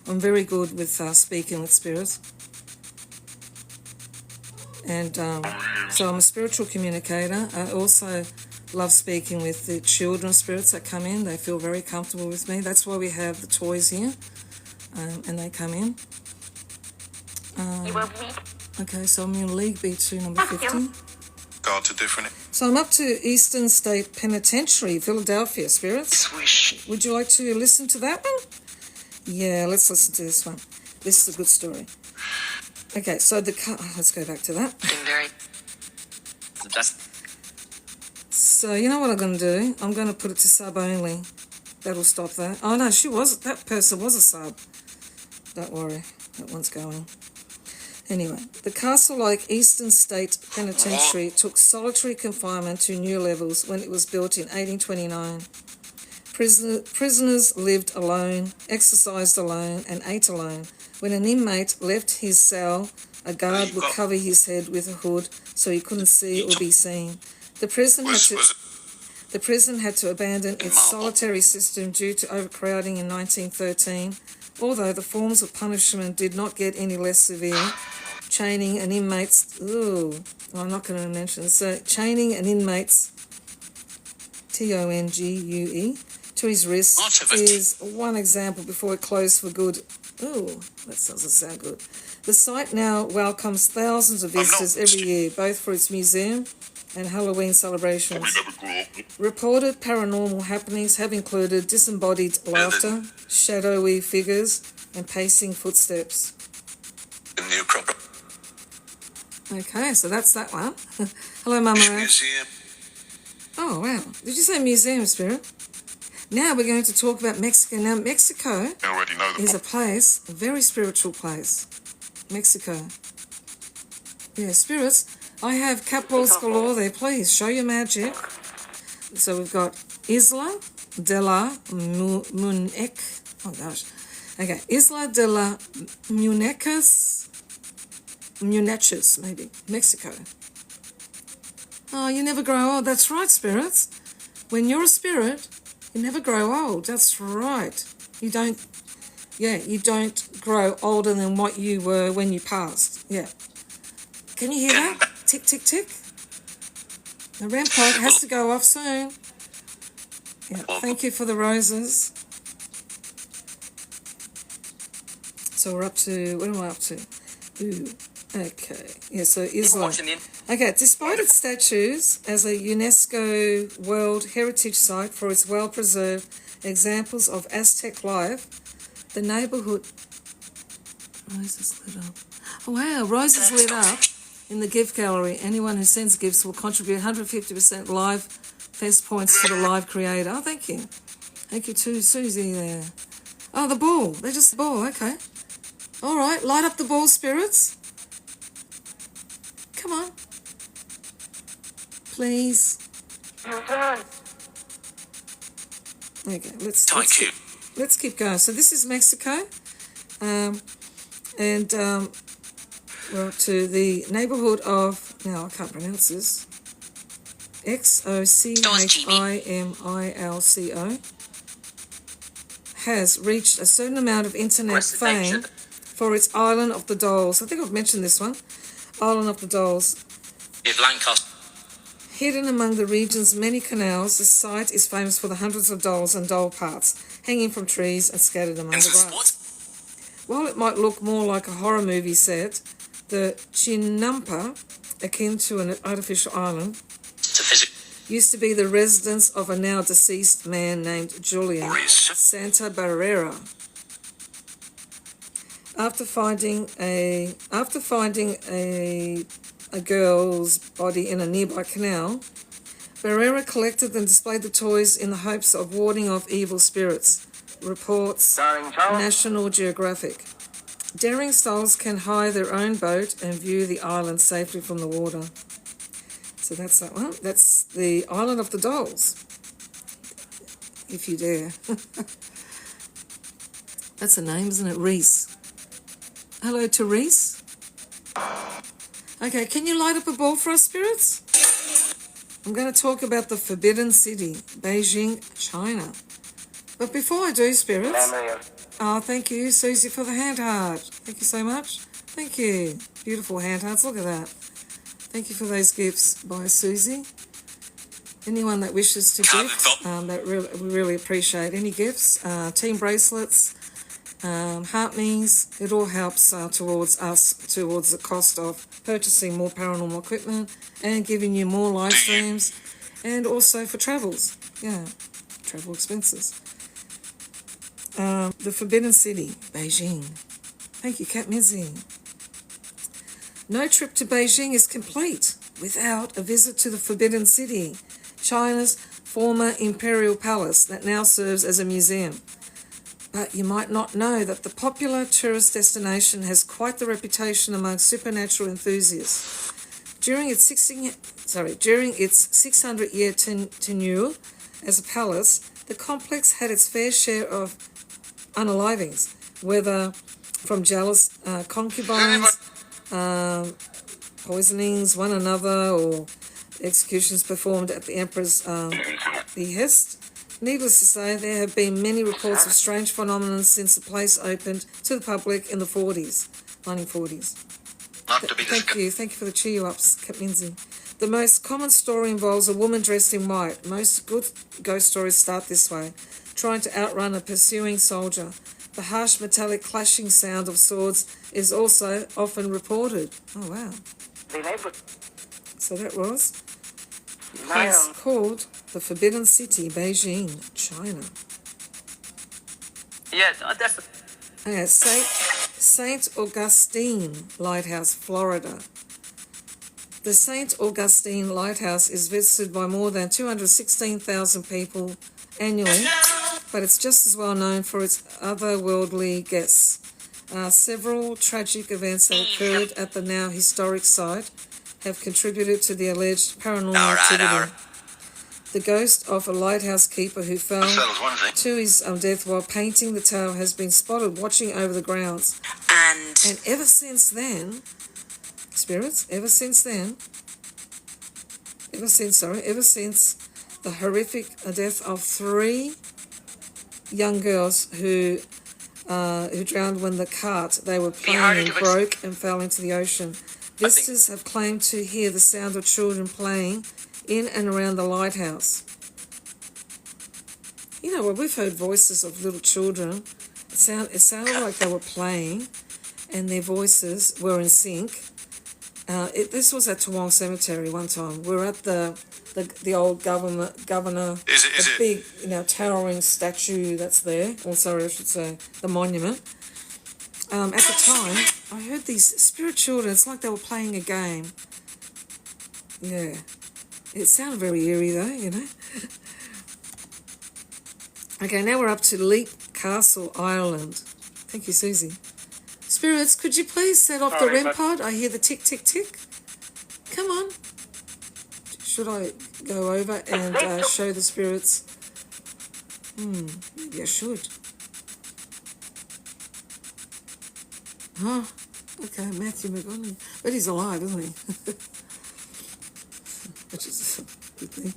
[SPEAKER 1] I'm very good with speaking with spirits. And so I'm a spiritual communicator. I also love speaking with the children spirits that come in. They feel very comfortable with me. That's why we have the toys here, and they come in. Okay, so I'm in League B2 number 50.
[SPEAKER 2] God to different.
[SPEAKER 1] So I'm up to Eastern State Penitentiary, Philadelphia, spirits.
[SPEAKER 2] Swish.
[SPEAKER 1] Would you like to listen to that one? Yeah, let's listen to this one. This is a good story. Okay, so let's go back to that.
[SPEAKER 2] Been very. That's
[SPEAKER 1] So you know what I'm going to do? I'm going to put it to sub only. That'll stop that. Oh no, that person was a sub. Don't worry, that one's going. Anyway, the Castle-like Eastern State Penitentiary took solitary confinement to new levels when it was built in 1829. Prisoners lived alone, exercised alone, and ate alone. When an inmate left his cell, a guard would cover his head with a hood so he couldn't see or be seen. The prison had to abandon its solitary system due to overcrowding in 1913, although the forms of punishment did not get any less severe. Chaining an inmate's... I'm not going to mention this. So, chaining an inmate's... Tongue to his wrist is one example before it closed for good. Ooh, that doesn't sound good. The site now welcomes thousands of visitors every year, both for its museum and Halloween celebrations. Reported paranormal happenings have included disembodied laughter, shadowy figures, and pacing footsteps.
[SPEAKER 2] new crop.
[SPEAKER 1] Okay, so that's that one. Hello, Mama.
[SPEAKER 2] Museum.
[SPEAKER 1] Oh, wow. Did you say museum, Spirit? Now we're going to talk about Mexico. Now, Mexico
[SPEAKER 2] You already know the
[SPEAKER 1] is a place, a very spiritual place. Mexico. Yeah, spirits. I have capitals galore there. Please, show your magic. So we've got Isla de la Muñeca. Oh, gosh. Okay, Isla de la Muñecas, maybe. Mexico. Oh, you never grow old. That's right, spirits. When you're a spirit, you never grow old. That's right. You don't grow older than what you were when you passed. Yeah. Can you hear that? Tick, tick, tick. The REM pod has to go off soon. Yeah, thank you for the roses. So we're up to, what am I up to? Ooh, okay. Yeah, so Islam. Okay, despite its status as a UNESCO World Heritage Site for its well-preserved examples of Aztec life, the neighbourhood... Roses lit up. Oh, wow, roses lit up in the gift gallery. Anyone who sends gifts will contribute 150% live fest points to the live creator. Oh, thank you. Thank you too, Susie there. Oh, the ball. They're just the ball, okay. All right, light up the ball, spirits. Come on. Please. Okay, let's keep going. So this is Mexico. And we're up to the neighbourhood of, now I can't pronounce this, Xochimilco, has reached a certain amount of internet fame for its Island of the Dolls. I think I've mentioned this one. Island of the Dolls.
[SPEAKER 2] If Lancaster.
[SPEAKER 1] Hidden among the region's many canals, the site is famous for the hundreds of dolls and doll parts hanging from trees and scattered among the grass. While it might look more like a horror movie set, the Chinampa, akin to an artificial island, used to be the residence of a now deceased man named Julian Santa Barrera. After finding a girl's body in a nearby canal, Barrera collected and displayed the toys in the hopes of warding off evil spirits, reports National Geographic. Daring souls can hire their own boat and view the island safely from the water. So that's that one. That's the Island of the Dolls, if you dare. That's a name, isn't it? Reese. Hello to Reese. Okay, can you light up a ball for us, spirits? I'm going to talk about the Forbidden City, Beijing, China. But before I do, spirits... Oh, thank you, Susie, for the hand heart. Thank you so much. Thank you. Beautiful hand hearts. Look at that. Thank you for those gifts by Susie. Anyone that wishes to gift, we really appreciate any gifts. Team bracelets, heart me's, it all helps towards the cost of purchasing more paranormal equipment and giving you more live streams, and also for travels. Yeah, travel expenses. The Forbidden City, Beijing. Thank you, Kat Mizzy. No trip to Beijing is complete without a visit to the Forbidden City, China's former imperial palace that now serves as a museum. But you might not know that the popular tourist destination has quite the reputation among supernatural enthusiasts. During its 600-year tenure as a palace, the complex had its fair share of unalivings, whether from jealous concubines, poisonings one another, or executions performed at the emperor's behest. Needless to say, there have been many reports of strange phenomena since the place opened to the public in the 1940s. Thank you for the cheer-ups, Kapminzi. The most common story involves a woman dressed in white. Most good ghost stories start this way, trying to outrun a pursuing soldier. The harsh metallic clashing sound of swords is also often reported. Oh, wow. So that was the place called the Forbidden City, Beijing, China.
[SPEAKER 2] Yeah, that's...
[SPEAKER 1] St. Augustine Lighthouse, Florida. The St. Augustine Lighthouse is visited by more than 216,000 people annually, but it's just as well known for its otherworldly guests. Several tragic events that occurred at the now historic site have contributed to the alleged paranormal activity. The ghost of a lighthouse keeper who fell to his death while painting the tower has been spotted watching over the grounds. And ever since then, spirits, ever since the horrific death of 3 young girls who drowned when the cart they were playing in broke and fell into the ocean. Visitors have claimed to hear the sound of children playing in and around the lighthouse. You know, well, we've heard voices of little children. It sounded like they were playing, and their voices were in sync. This was at Toowong Cemetery one time. We were at the old governor, the big, towering statue that's there. Or sorry, I should say, the monument. At the time, I heard these spirit children. It's like they were playing a game. Yeah. It sounded very eerie though, Okay, now we're up to Leap Castle, Ireland. Thank you, Susie. Spirits, could you please set off the REM pod? I hear the tick, tick, tick. Come on. Should I go over and show the spirits? Maybe I should. Oh, okay, Matthew McGonagall. But he's alive, isn't he? Which is a good thing.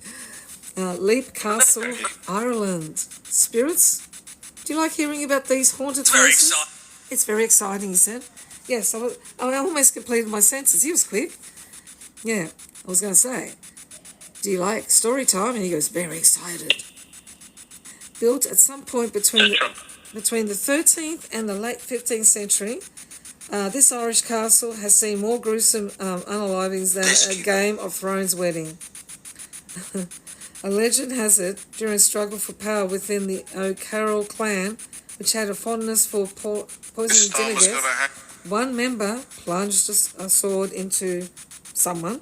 [SPEAKER 1] Leap Castle, Ireland. Spirits? Do you like hearing about these haunted places? It's very exciting, he said. Yes, I almost completed my sentence. He was quick. Yeah, I was going to say. Do you like story time? And he goes, very excited. Built at some point between the 13th and the late 15th century, this Irish castle has seen more gruesome unalivings than a Game of Thrones wedding. A legend has it, during a struggle for power within the O'Carroll clan, which had a fondness for poisoning dinner guests, one member plunged a sword into someone,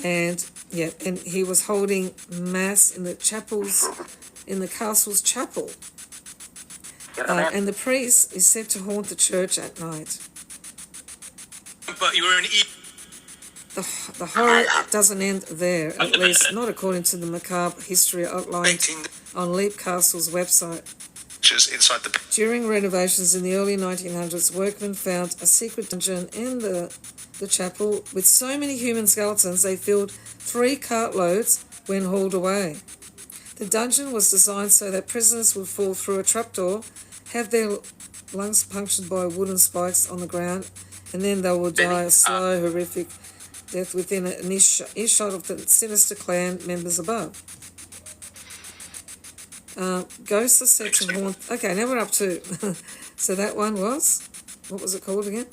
[SPEAKER 1] and he was holding mass in the castle's chapel. And the priest is said to haunt the church at night.
[SPEAKER 2] But you were an
[SPEAKER 1] The horror doesn't end there, at least not according to the macabre history outlined on Leap Castle's website.
[SPEAKER 2] inside the
[SPEAKER 1] During renovations in the early 1900s, workmen found a secret dungeon in the chapel with so many human skeletons they filled 3 cartloads when hauled away. The dungeon was designed so that prisoners would fall through a trapdoor, have their lungs punctured by wooden spikes on the ground, and then they will die a slow, horrific death within an earshot of the sinister clan members above. Ghosts are said to haunt... Okay, now we're up to... So that one was... What was it called again?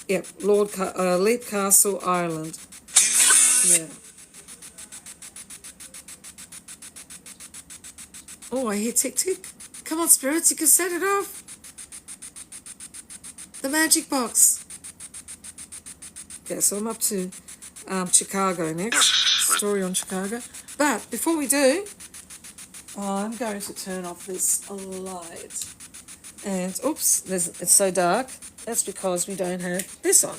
[SPEAKER 1] Yep, Leap Castle, Ireland. Yeah. Oh, I hear tick tick. Come on, spirits, you can set it off. The magic box. Yeah, so I'm up to Chicago next. Story on Chicago. But before we do, I'm going to turn off this light. And oops, it's so dark. That's because we don't have this on.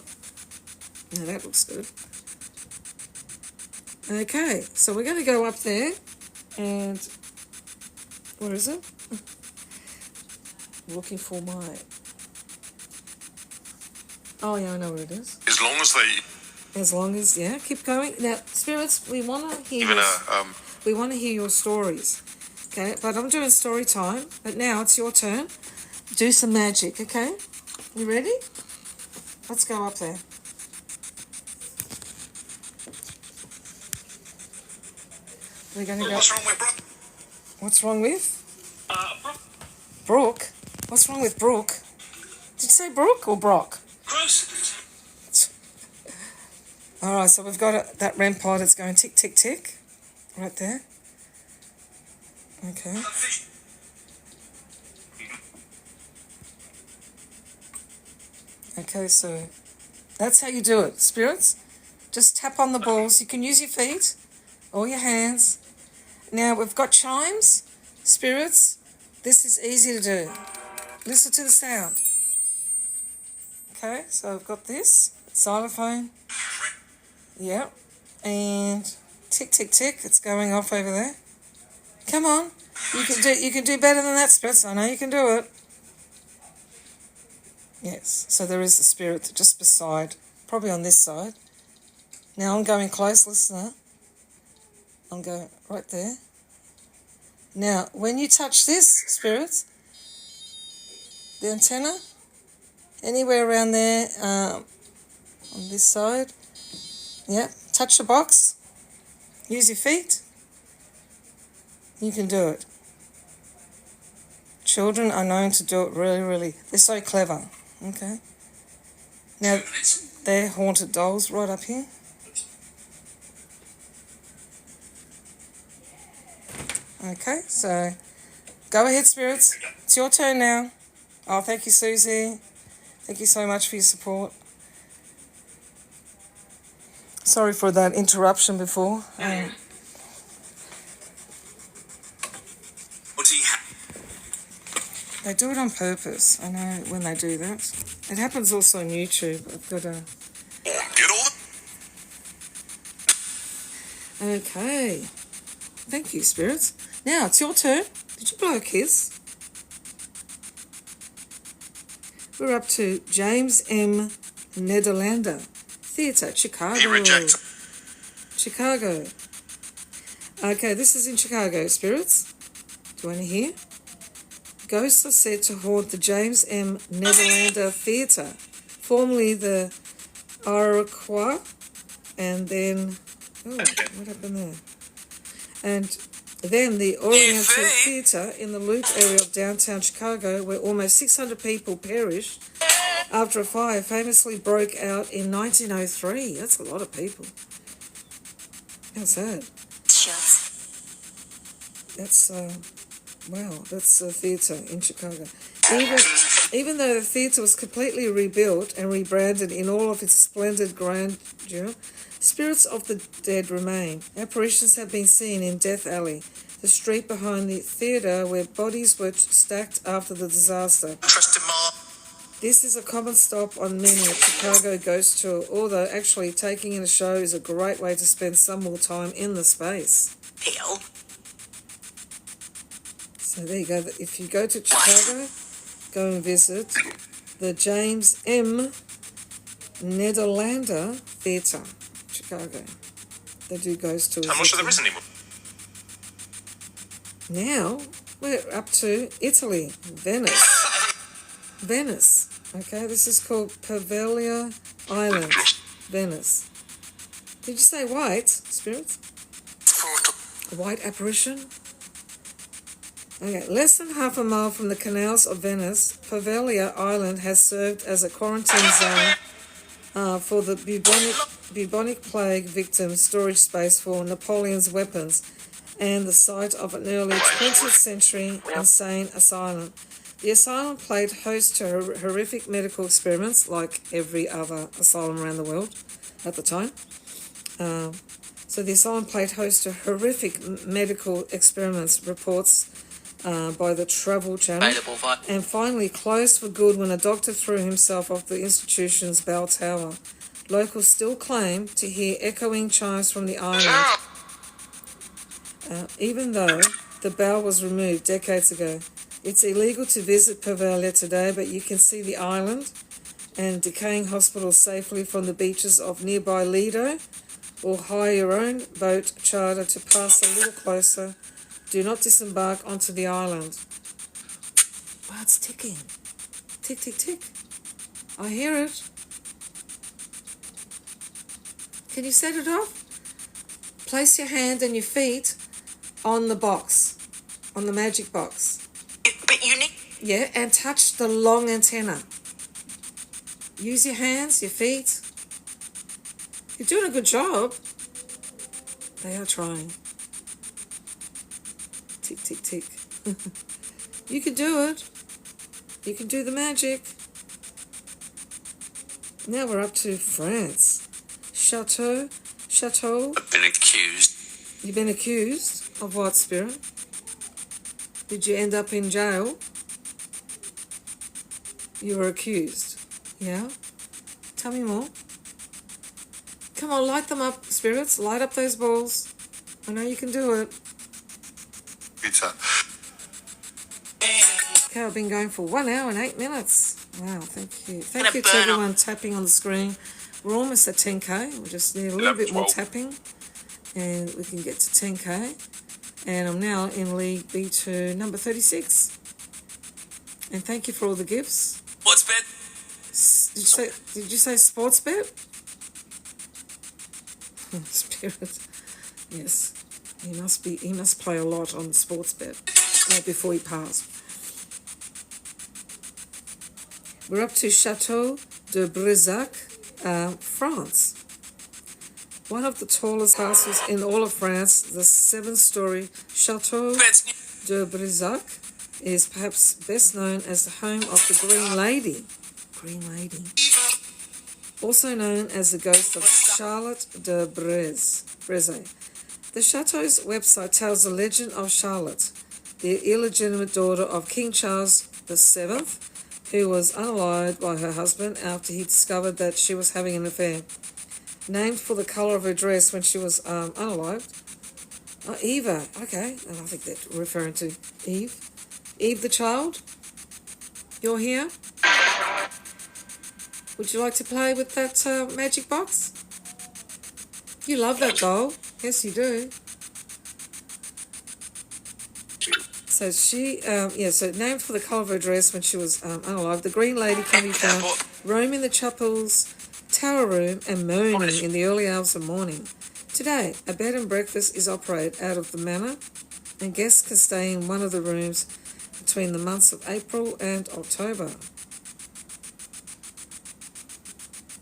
[SPEAKER 1] Now that looks good. Okay, so we're going to go up there and where is it? Looking for my... Oh yeah, I know where it is. As long as, yeah, keep going. Now, spirits, we want to hear we want to hear your stories. Okay, but I'm doing story time. But now it's your turn. Do some magic, okay? You ready? Let's go up there. We're going to go...
[SPEAKER 2] What's wrong with Brooke?
[SPEAKER 1] What's wrong with? Brooke? What's wrong with Brooke? Did you say Brooke or Brock?
[SPEAKER 2] Gross.
[SPEAKER 1] All right, so we've got that REM pod. It's going tick, tick, tick. Right there. Okay. Okay, so that's how you do it, spirits. Just tap on the balls. You can use your feet or your hands. Now, we've got chimes, spirits. This is easy to do. Listen to the sound. Okay, so I've got this xylophone. Yeah, and tick, tick, tick. It's going off over there. Come on, you can do better than that, spirits. I know you can do it. Yes, so there is the spirit just beside, probably on this side. Now I'm going close, listener. I'm going right there. Now, when you touch this, spirits, the antenna, anywhere around there, on this side, yeah, touch the box, use your feet, you can do it. Children are known to do it really, they're so clever, okay? Now, they're haunted dolls right up here. Okay, so go ahead, spirits. It's your turn now. Oh, thank you, Susie. Thank you so much for your support. Sorry for that interruption before.
[SPEAKER 2] What do you have?
[SPEAKER 1] They do it on purpose. I know when they do that. It happens also on YouTube. I've got a...
[SPEAKER 2] Get all the...
[SPEAKER 1] Okay. Thank you, spirits. Now, it's your turn. Did you blow a kiss? We're up to James M. Nederlander Theatre, Chicago. Chicago. Okay, this is in Chicago, spirits. Do you want to hear? Ghosts are said to haunt the James M. Nederlander Theatre, formerly the Iroquois, and then... Oh, what happened there? And then the Oriental Theatre in the Loop area of downtown Chicago, where almost 600 people perished after a fire famously broke out in 1903. That's a lot of people. How sad. That's, wow, that's a theatre in Chicago. Even though the theatre was completely rebuilt and rebranded in all of its splendid grandeur, spirits of the dead remain. Apparitions have been seen in Death Alley, the street behind the theatre where bodies were stacked after the disaster. This is a common stop on many a Chicago ghost tour, although actually taking in a show is a great way to spend some more time in the space. So there you go. If you go to Chicago, go and visit the James M. Nederlander Theatre, Chicago. They do ghost tours.
[SPEAKER 2] I'm not sure there is anymore.
[SPEAKER 1] Now we're up to Italy, Venice. Okay, this is called Pavelia Island, Venice. Did you say white spirits? A white apparition? Okay, less than half a mile from the canals of Venice, Pavelia Island has served as a quarantine zone for the bubonic plague victims' storage space for Napoleon's weapons and the site of an early 20th century insane asylum. The asylum played host to horrific medical experiments like every other asylum around the world at the time. So the asylum played host to horrific medical experiments, reports by the Travel Channel, and finally closed for good when a doctor threw himself off the institution's bell tower. Locals still claim to hear echoing chimes from the island, even though the bell was removed decades ago. It's illegal to visit Pavelia today, but you can see the island and decaying hospitals safely from the beaches of nearby Lido, or hire your own boat charter to pass a little closer. Do not disembark onto the island. Wow, it's ticking. Tick, tick, tick. I hear it. Can you set it off? Place your hand and your feet on the box, on the magic box.
[SPEAKER 3] But you need...
[SPEAKER 1] Yeah, and touch the long antenna. Use your hands, your feet. You're doing a good job. They are trying. Tick, tick, tick. You can do it. You can do the magic. Now we're up to France. Chateau.
[SPEAKER 2] I've been accused.
[SPEAKER 1] You've been accused of what, Spirit? Did you end up in jail? You were accused. Yeah? Tell me more. Come on, light them up, spirits. Light up those balls. I know you can do it.
[SPEAKER 2] Pizza.
[SPEAKER 1] Okay, I've been going for 1 hour and 8 minutes. Wow, thank you. Thank you to everyone tapping on the screen. We're almost at 10K. We just need a little bit more tapping and we can get to 10K. And I'm now in League B2 number 36. And thank you for all the gifts.
[SPEAKER 2] What's bet?
[SPEAKER 1] Did you say sports bet? Spirit. Yes. He must play a lot on sports bet before he passed. We're up to Chateau de Brézac, France. One of the tallest houses in all of France, the 7-story Chateau de Brézac is perhaps best known as the home of the Green Lady. Green Lady. Also known as the ghost of Charlotte de Breze. The chateau's website tells the legend of Charlotte, the illegitimate daughter of King Charles VII, who was unalived by her husband after he discovered that she was having an affair. Named for the colour of her dress when she was unalived. Eva, okay, and I think they're referring to Eve. Eve the child, you're here? Would you like to play with that magic box? You love that doll. Yes, you do. So so named for the colour of her dress when she was unalived, the Green Lady can be found roaming the chapel's tower room and moaning in the early hours of morning. Today, a bed and breakfast is operated out of the manor, and guests can stay in one of the rooms between the months of April and October.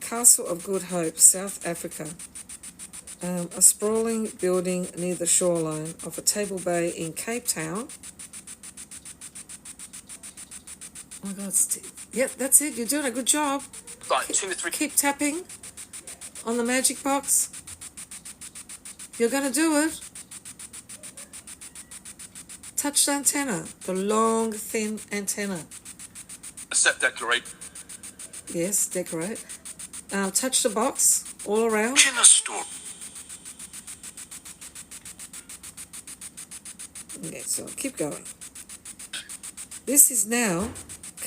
[SPEAKER 1] Castle of Good Hope, South Africa. A sprawling building near the shoreline of a Table Bay in Cape Town. Oh my God, yep, that's it. You're doing a good job.
[SPEAKER 2] Like 2 or 3.
[SPEAKER 1] Keep tapping on the magic box. You're going to do it. Touch the antenna, the long, thin antenna.
[SPEAKER 2] Set decorate.
[SPEAKER 1] Yes, decorate. Touch the box all around.
[SPEAKER 2] In a store.
[SPEAKER 1] Okay, so keep going. This is now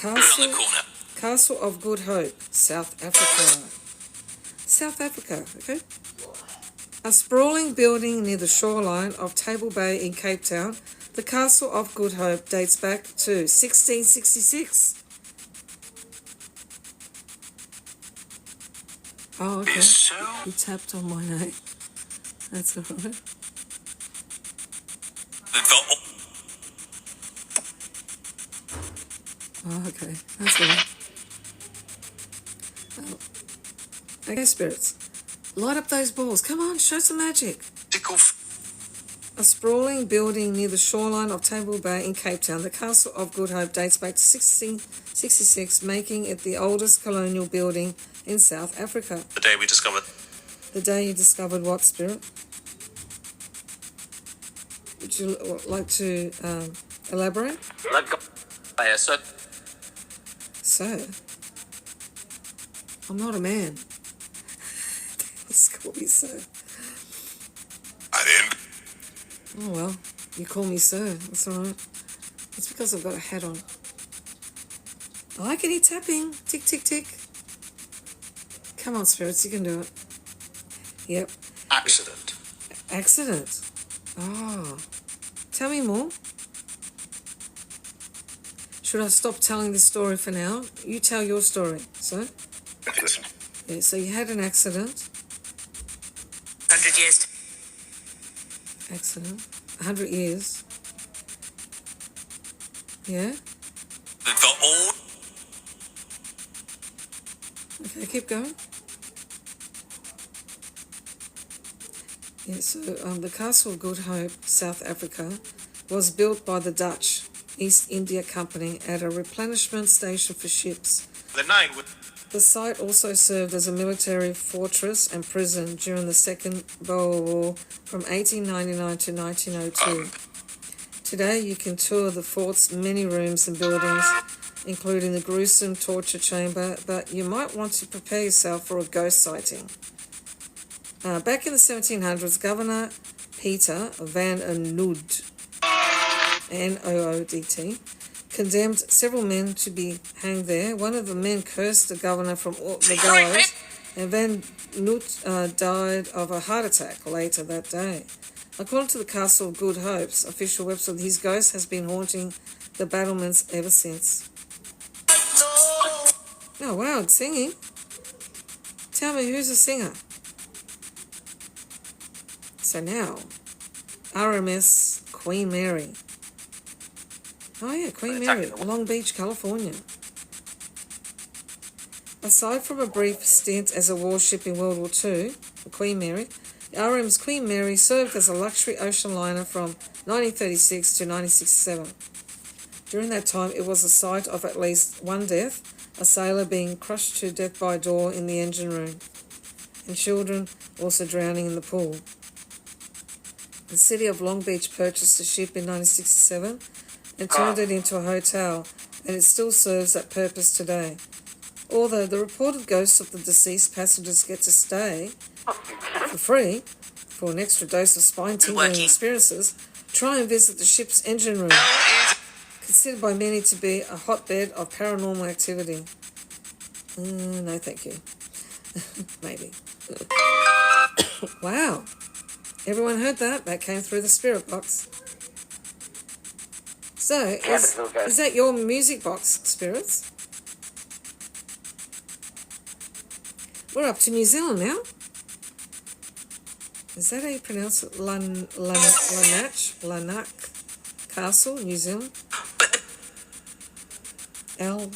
[SPEAKER 2] Around the corner.
[SPEAKER 1] Castle of Good Hope, South Africa. South Africa, okay? A sprawling building near the shoreline of Table Bay in Cape Town, the Castle of Good Hope dates back to 1666. Oh, okay.
[SPEAKER 2] So?
[SPEAKER 1] You tapped on my name. That's all right. Oh, okay. That's all right. Oh. Okay, spirits. Light up those balls. Come on, show some magic. A sprawling building near the shoreline of Table Bay in Cape Town, the Castle of Good Hope dates back to 1666, making it the oldest colonial building in South Africa.
[SPEAKER 2] The day we discovered.
[SPEAKER 1] The day you discovered what, Spirit? Would you like to elaborate? So, I'm not a man. Let's call me so.
[SPEAKER 2] I didn't.
[SPEAKER 1] Oh well, you call me sir. That's all right. It's because I've got a hat on. I like any tapping. Tick, tick, tick. Come on, spirits, you can do it. Yep.
[SPEAKER 2] Accident.
[SPEAKER 1] Accident. Oh. Tell me more. Should I stop telling this story for now? You tell your story, so?
[SPEAKER 2] Listen.
[SPEAKER 1] Yeah, so you had an accident.
[SPEAKER 2] 100 years.
[SPEAKER 1] Accident. 100 years. Yeah?
[SPEAKER 2] The old.
[SPEAKER 1] Okay, keep going. Yeah, so the Castle of Good Hope, South Africa, was built by the Dutch East India Company at a replenishment station for ships.
[SPEAKER 2] The night with.
[SPEAKER 1] The site also served as a military fortress and prison during the Second Boer War from 1899 to 1902. Today you can tour the fort's many rooms and buildings, including the gruesome torture chamber, but you might want to prepare yourself for a ghost sighting. Back in the 1700s, Governor Peter van Noord, N-O-O-D-T, condemned several men to be hanged there. One of the men cursed the governor from the gallows, and Van Noort died of a heart attack later that day. According to the Castle of Good Hope's official website, his ghost has been haunting the battlements ever since. Oh wow, it's singing. Tell me, who's the singer? So now, RMS Queen Mary. Oh yeah, Queen Mary, Long Beach, California. Aside from a brief stint as a warship in World War II, the Queen Mary, the RMS Queen Mary served as a luxury ocean liner from 1936 to 1967. During that time, it was the site of at least one death, a sailor being crushed to death by a door in the engine room, and children also drowning in the pool. The city of Long Beach purchased the ship in 1967 and turned it into a hotel, and it still serves that purpose today. Although the reported ghosts of the deceased passengers get to stay for free for an extra dose of spine-tingling experiences, try and visit the ship's engine room, considered by many to be a hotbed of paranormal activity. No, thank you. Maybe. Wow. Everyone heard that? That came through the spirit box. So, is that your music box, spirits? We're up to New Zealand now. Is that how you pronounce it? Lanark Castle, New Zealand. Larnach.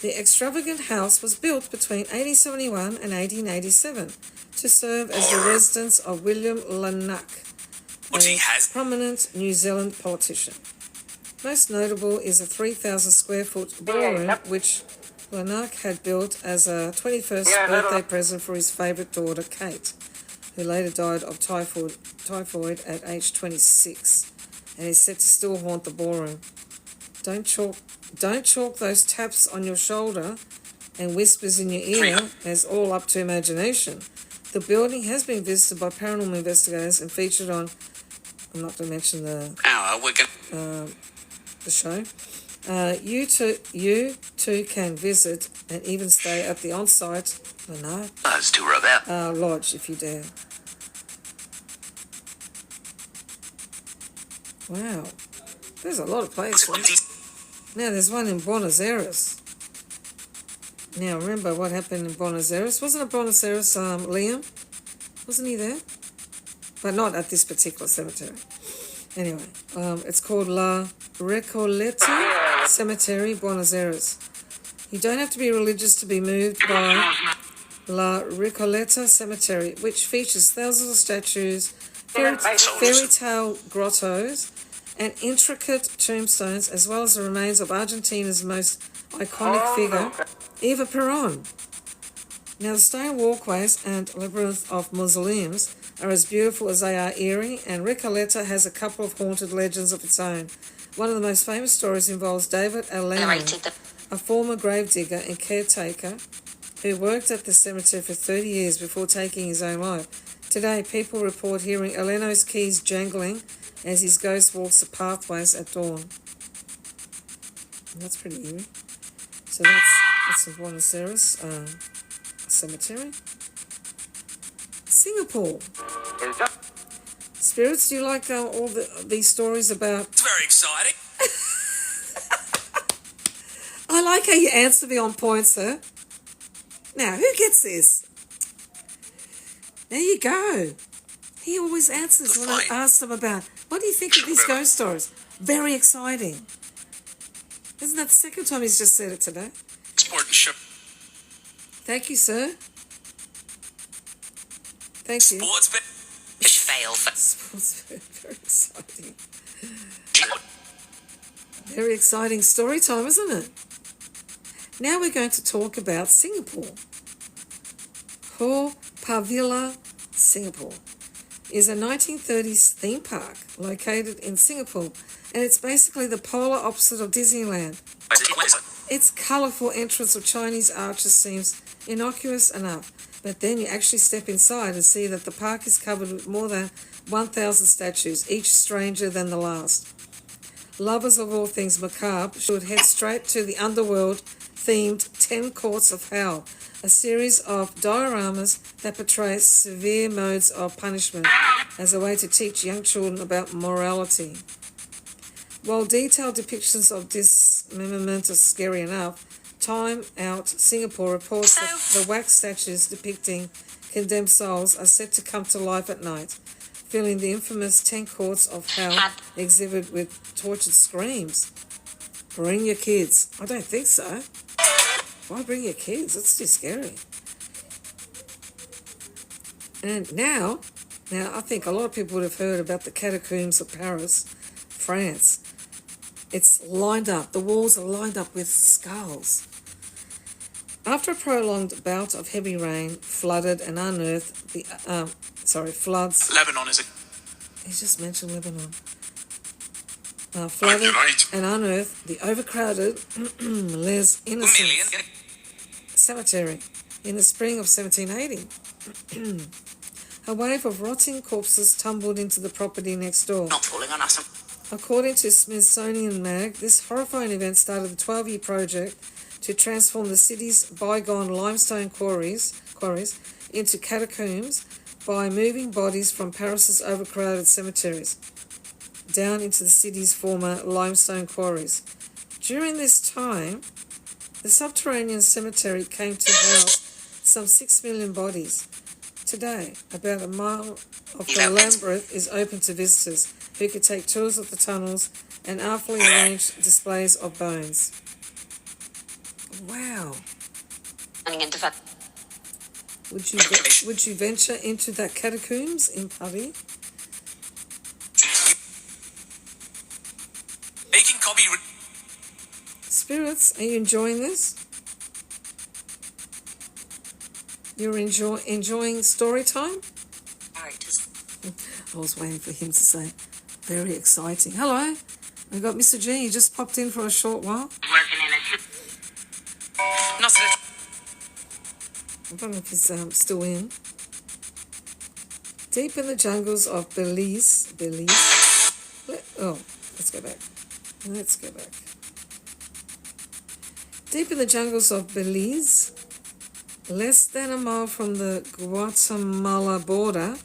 [SPEAKER 1] The extravagant house was built between 1871 and 1887 to serve as the residence of William Lanark, a prominent New Zealand politician. Most notable is a 3,000 square foot ballroom which Lanark had built as a 21st birthday present for his favourite daughter Kate, who later died of typhoid at age 26 and is said to still haunt the ballroom. Don't chalk those taps on your shoulder and whispers in your ear as all up to imagination. The building has been visited by paranormal investigators and featured on, I'm not going to mention the show. You too can visit and even stay at the on-site lodge if you dare. Wow, there's a lot of places. Now there's one in Buenos Aires. Now remember what happened in Buenos Aires? Wasn't it Buenos Aires, Liam? Wasn't he there? But not at this particular cemetery. Anyway, it's called La Recoleta Cemetery, Buenos Aires. You don't have to be religious to be moved by La Recoleta Cemetery, which features thousands of statues, fairy tale grottos, and intricate tombstones, as well as the remains of Argentina's most iconic figure, Eva Perón. Now, the stone walkways and labyrinth of mausoleums are as beautiful as they are eerie, and Recoleta has a couple of haunted legends of its own. One of the most famous stories involves David Aleno, a former gravedigger and caretaker who worked at the cemetery for 30 years before taking his own life. Today, people report hearing Aleno's keys jangling as his ghost walks the pathways at dawn. And that's pretty eerie. So that's the Buenos Aires cemetery. Singapore. Spirits, do you like all these stories about...
[SPEAKER 2] It's very exciting.
[SPEAKER 1] I like how you answer me on point, sir. Now, who gets this? There you go. He always answers when I ask him about, what do you think of these ghost stories? Very exciting. Isn't that the second time he's just said it today? Thank you, sir. Thank you.
[SPEAKER 2] Sports
[SPEAKER 1] very exciting. Very exciting story time, isn't it? Now we're going to talk about Singapore. Haw Par Villa, Singapore, is a 1930s theme park located in Singapore, and it's basically the polar opposite of Disneyland. Its colourful entrance of Chinese arches seems innocuous enough, but then you actually step inside and see that the park is covered with more than 1,000 statues, each stranger than the last. Lovers of all things macabre should head straight to the underworld-themed 10 Courts of Hell, a series of dioramas that portray severe modes of punishment as a way to teach young children about morality. While detailed depictions of dismemberment are scary enough, Time Out Singapore reports that the wax statues depicting condemned souls are set to come to life at night, filling the infamous 10 Courts of Hell exhibit with tortured screams. Bring your kids. I don't think so. Why bring your kids? That's too scary. And now I think a lot of people would have heard about the catacombs of Paris, France. It's lined up. The walls are lined up with skulls. After a prolonged bout of heavy rain, flooded and unearthed the floods.
[SPEAKER 2] Lebanon is a...
[SPEAKER 1] He's just mentioned Lebanon. Flooded and unearthed the overcrowded Les Innocents Cemetery in the spring of 1780. A wave of rotting corpses tumbled into the property next door.
[SPEAKER 2] Not falling on us.
[SPEAKER 1] According to Smithsonian Mag, this horrifying event started a 12-year project to transform the city's bygone limestone quarries into catacombs by moving bodies from Paris's overcrowded cemeteries down into the city's former limestone quarries. During this time, the subterranean cemetery came to house some 6 million bodies. today. About a mile of the labyrinth is open to visitors who could take tours of the tunnels and artfully arranged displays of bones. Wow. Would you venture into that catacombs in Putty?
[SPEAKER 2] Making copy.
[SPEAKER 1] Spirits, are you enjoying this? You're enjoying story time? I was waiting for him to say, very exciting. Hello, we got Mr. G. He just popped in for a short while.
[SPEAKER 2] Working in it. Not so.
[SPEAKER 1] I don't know if he's still in. Deep in the jungles of Belize. Let's go back. Deep in the jungles of Belize, less than a mile from the Guatemala border,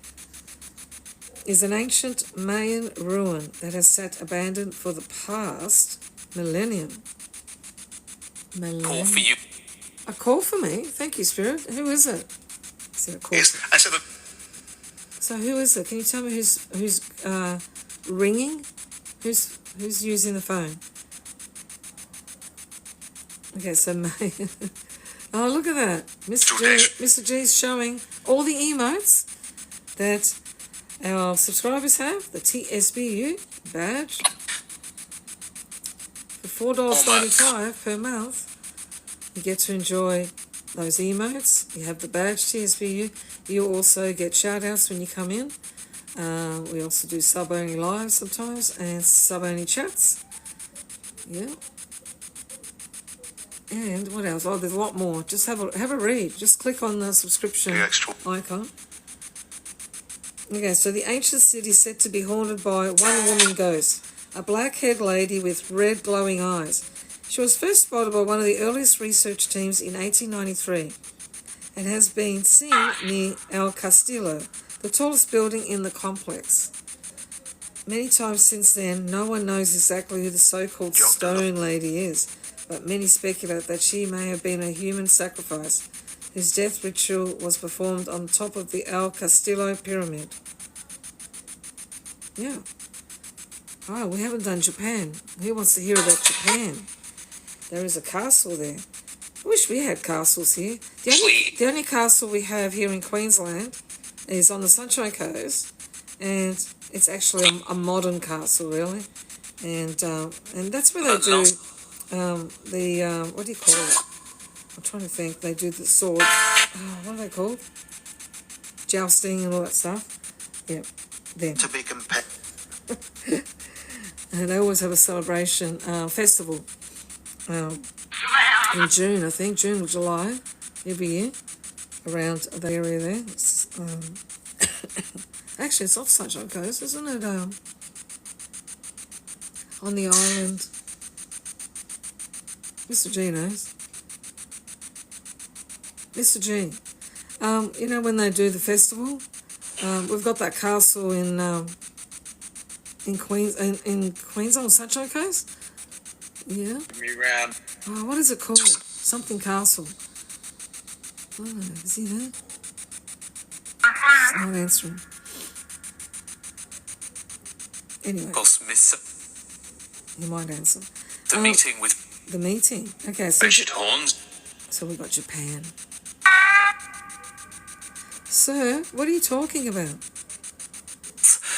[SPEAKER 1] is an ancient Mayan ruin that has sat abandoned for the past millennium.
[SPEAKER 2] Call for you.
[SPEAKER 1] A call for me? Thank you, Spirit. Who is it? Is it a call?
[SPEAKER 2] Yes, I said that.
[SPEAKER 1] So who is it? Can you tell me who's ringing? Who's using the phone? Okay, so Mayan. Oh, look at that. Mr. G's showing all the emotes that our subscribers have, the TSBU badge. For $4.95 per month, you get to enjoy those emotes. You have the badge, TSBU. You also get shout-outs when you come in. We also do sub-only lives sometimes and sub-only chats. Yeah. And what else? Oh, there's a lot more. Just have a read. Just click on the subscription icon. Okay, so the ancient city is said to be haunted by one woman ghost, a black-haired lady with red glowing eyes. She was first spotted by one of the earliest research teams in 1893 and has been seen near El Castillo, the tallest building in the complex. Many times since then, no one knows exactly who the so-called Stone Lady is, but many speculate that she may have been a human sacrifice whose death ritual was performed on top of the El Castillo pyramid. Yeah. Oh, we haven't done Japan. Who wants to hear about Japan? There is a castle there. I wish we had castles here. The only castle we have here in Queensland is on the Sunshine Coast, and it's actually a modern castle, really. And that's where they do what do you call it? I'm trying to think. They do the sword. Oh, what are they called? Jousting and all that stuff. Yeah, them.
[SPEAKER 2] To be compared.
[SPEAKER 1] And they always have a celebration festival in June, I think, June or July, every year, around the area there. Actually, it's off Sunshine Coast, isn't it? On the island. Mr. G knows. Mr. G, you know when they do the festival, we've got that castle in Queens on Sunshine Coast. Yeah. Oh, what is it called? Something Castle. Oh, is he there? He's not answering. Anyway. He might answer.
[SPEAKER 2] The meeting with.
[SPEAKER 1] The meeting. Okay, so.
[SPEAKER 2] Richard Horns.
[SPEAKER 1] So we got Japan. Sir, what are you talking about?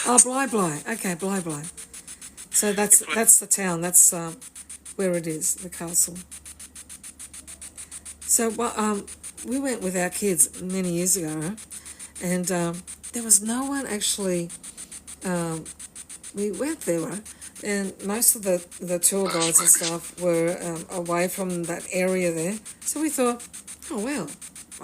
[SPEAKER 1] Oh, Bly. Okay, Bly. So that's the town. That's where it is, the castle. So we went with our kids many years ago, and there was no one actually. We went there, right? And most of the tour guides and stuff were away from that area there. So we thought, oh well,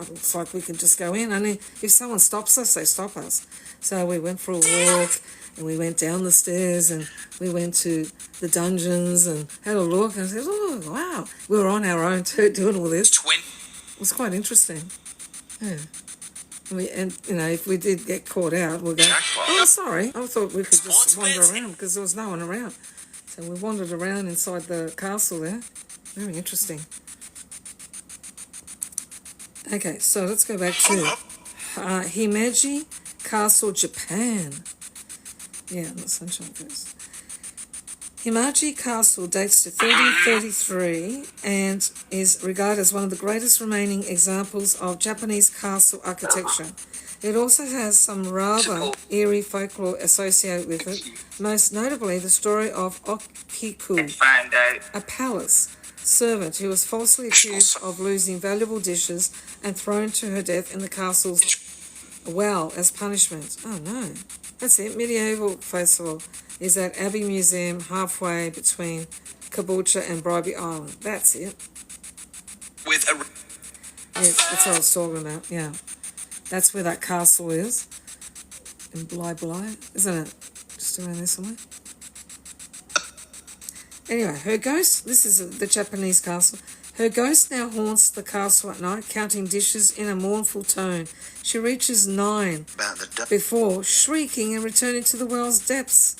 [SPEAKER 1] it looks like we can just go in. Only if someone stops us, they stop us. So we went for a walk, and we went down the stairs, and we went to the dungeons and had a look. And I said, oh wow, we were on our own too, doing all this. It was quite interesting. Yeah. And if we did get caught out, we'll go, oh, sorry. I thought we could just wander around because there was no one around. So we wandered around inside the castle there. Very interesting. Okay, so let's go back to Himeji Castle, Japan. Yeah, not Sunshine Coast. Himeji Castle dates to 3033 and is regarded as one of the greatest remaining examples of Japanese castle architecture. It also has some rather eerie folklore associated with it, most notably the story of Okiku, a palace servant who was falsely accused of losing valuable dishes and thrown to her death in the castle's well as punishment. Oh no. That's it. Medieval Festival is at Abbey Museum, halfway between Caboolture and Bribey Island. That's it.
[SPEAKER 2] with a
[SPEAKER 1] Yeah, that's what I was talking about. Yeah. That's where that castle is. In Bly, isn't it? Just around there somewhere. Anyway, her ghost, this is the Japanese castle. Her ghost now haunts the castle at night, counting dishes in a mournful tone. She reaches 9 before shrieking and returning to the well's depths.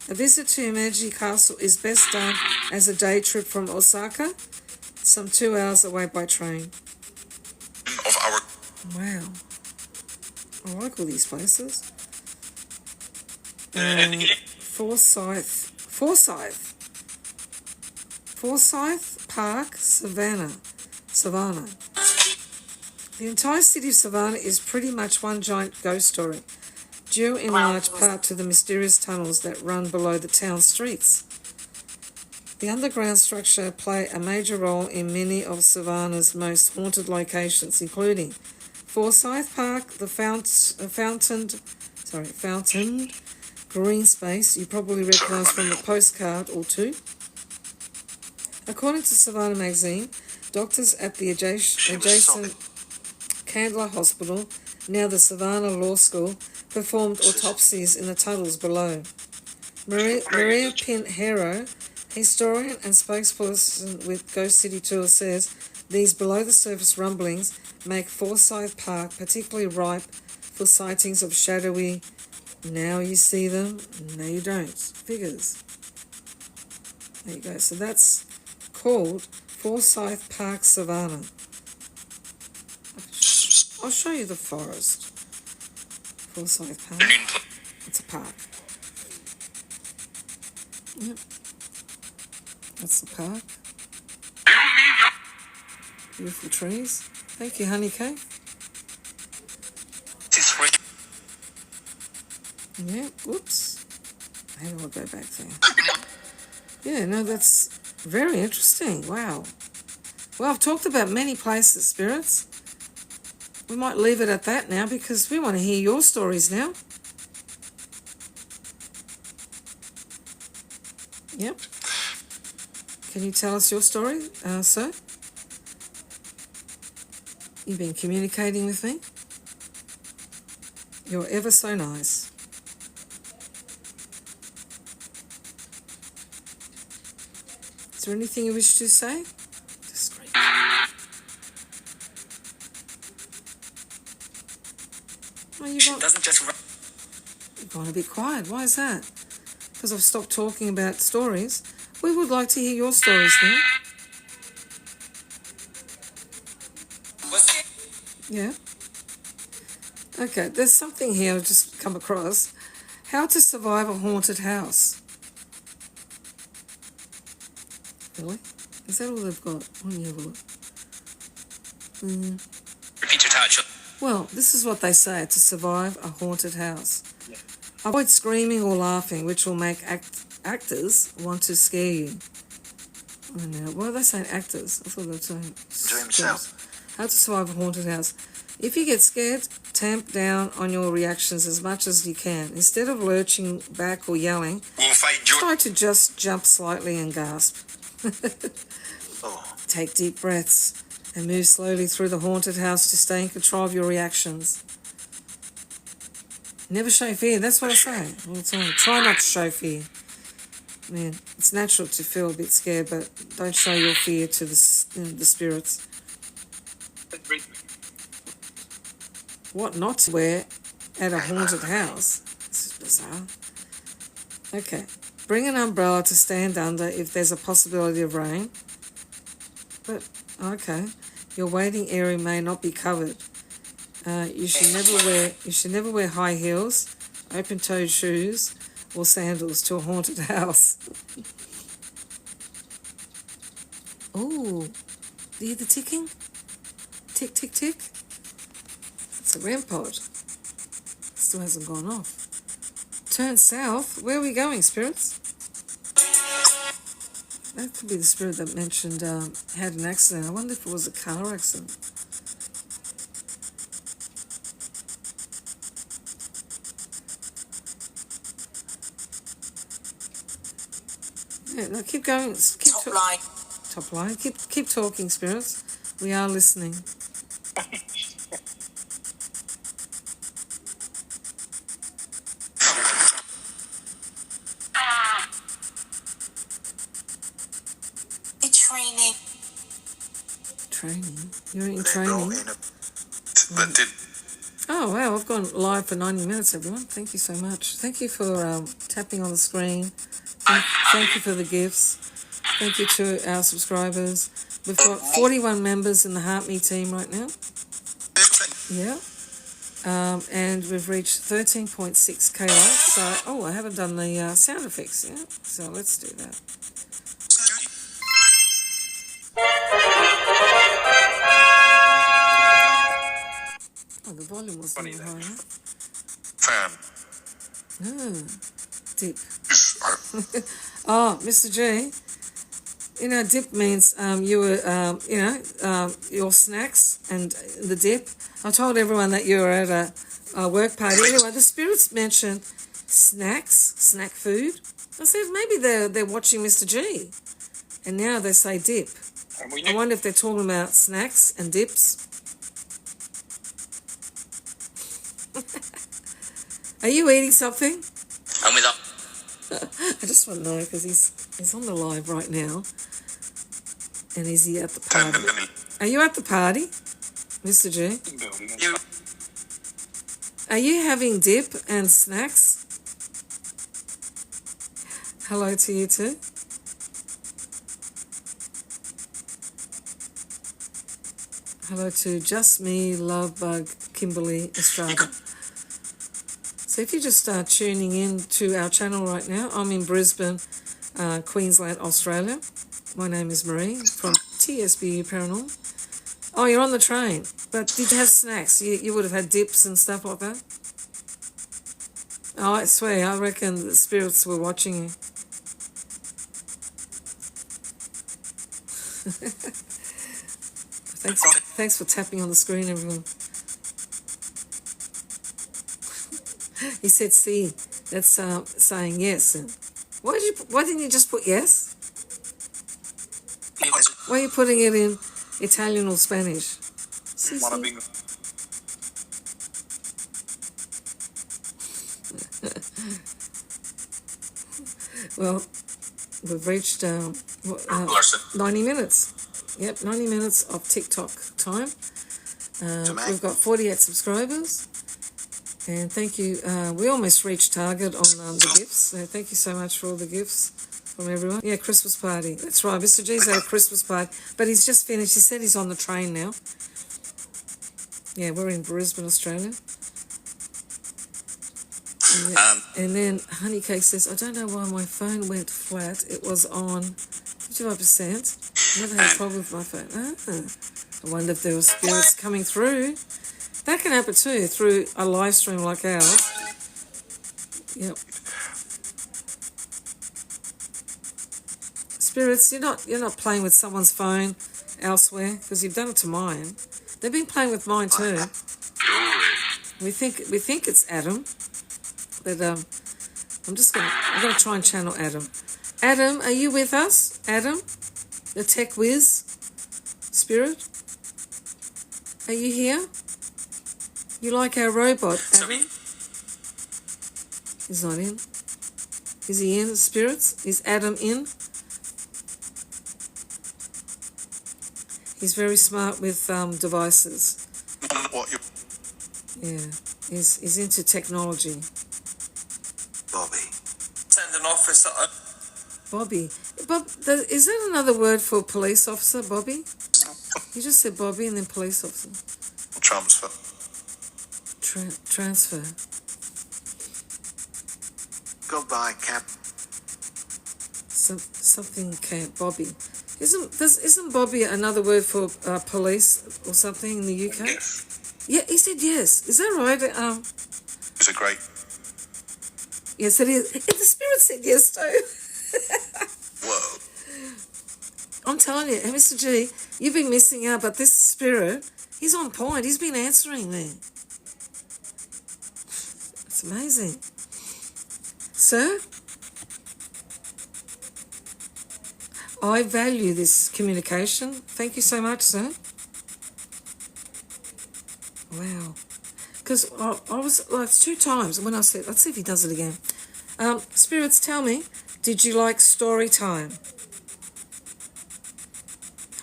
[SPEAKER 1] A visit to Himeji Castle is best done as a day trip from Osaka, some 2 hours away by train.
[SPEAKER 2] of our
[SPEAKER 1] Wow. I like all these places. Forsyth Park, Savannah. The entire city of Savannah is pretty much one giant ghost story, due in large part to the mysterious tunnels that run below the town streets. The underground structure play a major role in many of Savannah's most haunted locations, including Forsyth Park, the fountained green space you probably recognise from a postcard or two. According to Savannah magazine, doctors at the adjacent Candler Hospital, now the Savannah Law School, performed autopsies in the tunnels below. Maria Pinheiro, historian and spokesperson with Ghost City Tours, says these below-the-surface rumblings make Forsyth Park particularly ripe for sightings of shadowy, now you see them, no you don't, figures. There you go. So that's called Forsyth Park, Savannah. I'll show you the forest. Forsyth Park. It's a park. Yep. That's the park. Beautiful trees. Thank you, Honey Cake. Yeah, whoops. How do I go back there? Yeah, no, that's very interesting. Wow. Well, I've talked about many places, spirits. We might leave it at that now because we want to hear your stories now. Yep. Can you tell us your story, sir? You've been communicating with me. You're ever so nice. Is there anything you wish to say? Discreet. Well,
[SPEAKER 2] doesn't just
[SPEAKER 1] you've gone a bit quiet. Why is that? Because I've stopped talking about stories. We would like to hear your stories now. Yeah. Okay, there's something here I've just come across. How to survive a haunted house. Really? Is that all they've got? Let me have a look.
[SPEAKER 2] repeat your touch.
[SPEAKER 1] Well, this is what they say to survive a haunted house. Avoid screaming or laughing, which will make actors want to scare you. I don't know. Why are they saying actors? I thought they were saying
[SPEAKER 2] himself.
[SPEAKER 1] How to survive a haunted house. If you get scared, tamp down on your reactions as much as you can. Instead of lurching back or yelling, try to just jump slightly and gasp. Take deep breaths and move slowly through the haunted house to stay in control of your reactions. Never show fear. That's what I say all the time. Try not to show fear. I mean, it's natural to feel a bit scared, but don't show your fear to the spirits. What not to wear at a haunted house? This is bizarre. Okay. Bring an umbrella to stand under if there's a possibility of rain. But, okay. Your waiting area may not be covered. You should never wear high heels, open-toed shoes, or sandals to a haunted house. Oh, do you hear the ticking? Tick, tick, tick. It's a REM pod. Still hasn't gone off. Turn south. Where are we going, spirits? That could be the spirit that mentioned had an accident. I wonder if it was a car accident. Yeah, no, keep going. Top line. Keep talking, spirits. We are listening. Training. You're in training. Oh wow! I've gone live for 90 minutes, everyone. Thank you so much. Thank you for tapping on the screen. Thank you for the gifts. Thank you to our subscribers. We've got 41 members in the Heart Me team right now. Yeah. And we've reached 13.6k likes. So, I haven't done the sound effects yet. So let's do that. Oh, the volume was a little higher.
[SPEAKER 2] Fan.
[SPEAKER 1] Dip. Oh, Mr. G. Dip means you were, your snacks and the dip. I told everyone that you were at a work party. Anyway, the spirits mentioned snacks, snack food. I said maybe they're watching Mr. G, and now they say dip. I wonder if they're talking about snacks and dips. Are you eating something?
[SPEAKER 2] I'm with up.
[SPEAKER 1] I just want to know because he's on the live right now. And is he at the party? Are you at the party, Mr. G? Are you having dip and snacks? Hello to you too. Hello to Just Me, Love Bug, Kimberly, Estrada. So if you just start tuning in to our channel right now, I'm in Brisbane, Queensland, Australia. My name is Marie from TSBU Paranormal. Oh, you're on the train. But did you have snacks? You would have had dips and stuff like that? Oh, I swear, I reckon the spirits were watching you. Thanks for tapping on the screen, everyone. He said, see, that's saying yes. And why didn't you just put yes? Why are you putting it in Italian or Spanish? Well, we've reached 90 minutes. Yep, 90 minutes of TikTok time. We've got 48 subscribers. And thank you. We almost reached target on the gifts. So thank you so much for all the gifts from everyone. Yeah, Christmas party. That's right. Mr. G's at a Christmas party. But he's just finished. He said he's on the train now. Yeah, we're in Brisbane, Australia. And then Honeycake says, I don't know why my phone went flat. It was on 55%. Never had a problem with my phone. I wonder if there were spirits coming through. That can happen too, through a live stream like ours. Yep. Spirits, you're not playing with someone's phone elsewhere, because you've done it to mine. They've been playing with mine too. We think it's Adam, but I'm gonna try and channel Adam. Adam, are you with us? Adam, the tech whiz spirit, are you here? You like our robot, Adam? He's not in. Is he in, spirits? Is Adam in? He's very smart with devices. Yeah, he's into technology.
[SPEAKER 2] Bobby. Send an officer.
[SPEAKER 1] Bobby. Is that another word for police officer, Bobby? You just said Bobby and then police officer.
[SPEAKER 2] Transfer.
[SPEAKER 1] transfer.
[SPEAKER 2] Goodbye, Cap.
[SPEAKER 1] Something can't Bobby. Isn't Bobby another word for police or something in the UK?
[SPEAKER 2] Yes.
[SPEAKER 1] Yeah, he said yes. Is that right?
[SPEAKER 2] It's a great.
[SPEAKER 1] Yes, it is. And the spirit said yes too.
[SPEAKER 2] Whoa.
[SPEAKER 1] I'm telling you, Mr. G, you've been missing out, but this spirit, he's on point. He's been answering me. It's amazing. Sir, I value this communication. Thank you so much, sir. Wow. Because I was like 2 times when I said, let's see if he does it again. Spirits, tell me, did you like story time?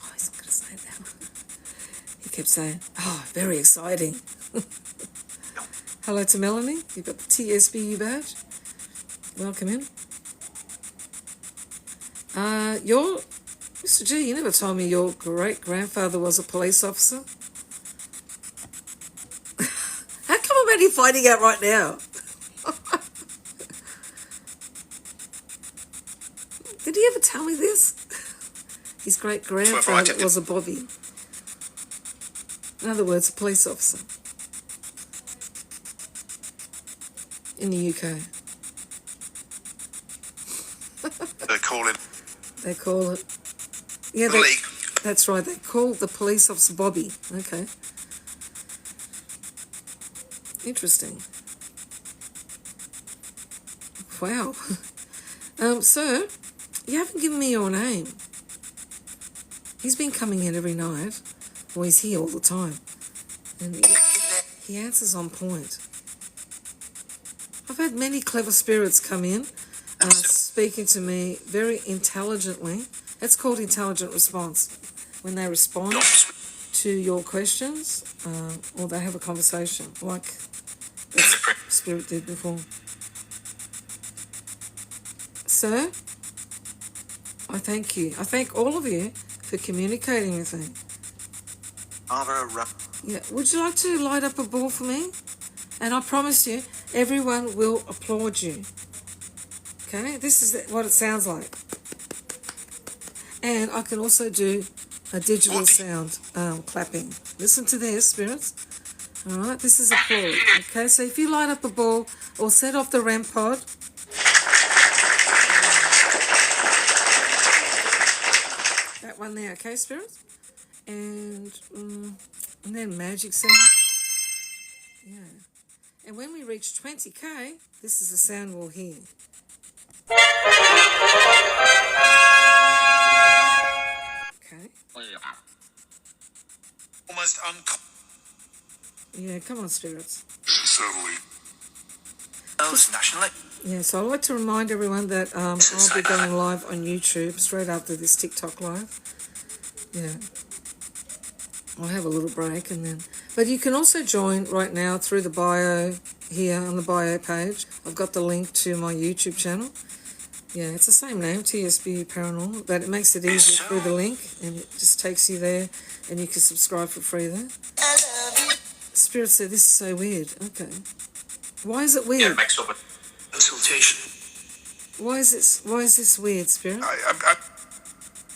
[SPEAKER 1] Oh, he's not going to say that. He kept saying, oh, very exciting. Hello to Melanie. You've got the TSBU badge. Welcome in. Mr. G, you never told me your great-grandfather was a police officer. How come I'm only finding out right now? Did he ever tell me this? His great-grandfather was a Bobby. In other words, a police officer. In the UK. They call it. Yeah, that's right. They call the police officer Bobby. Okay. Interesting. Wow. Sir, you haven't given me your name. He's been coming in every night. Well, he's here all the time. And he answers on point. I've had many clever spirits come in, speaking to me very intelligently. It's called intelligent response. When they respond to your questions, or they have a conversation, like the spirit did before. Sir, I thank you. I thank all of you for communicating with me. Yeah, would you like to light up a ball for me? And I promise you, everyone will applaud you. Okay, this is what it sounds like. And I can also do a digital sound clapping. Listen to this, spirits. All right, this is applause. Okay, so if you light up a ball or set off the REM pod. That one there, okay, spirits? And then magic sound. Yeah. And when we reach 20k, this is the sound we'll hear. Okay.
[SPEAKER 2] Almost
[SPEAKER 1] Yeah, come on, spirits.
[SPEAKER 2] Certainly. Those nationally.
[SPEAKER 1] Yeah, so I'd like to remind everyone that I'll be going live on YouTube straight after this TikTok live. Yeah. I'll have a little break and then... But you can also join right now through the bio here on the bio page. I've got the link to my YouTube channel. Yeah, it's the same name, TSB Paranormal, but it makes it easy through the link and it just takes you there and you can subscribe for free there. Spirit said, this is so weird. Okay. Why is it weird?
[SPEAKER 2] Yeah, mixed up a consultation.
[SPEAKER 1] Why is this weird, Spirit?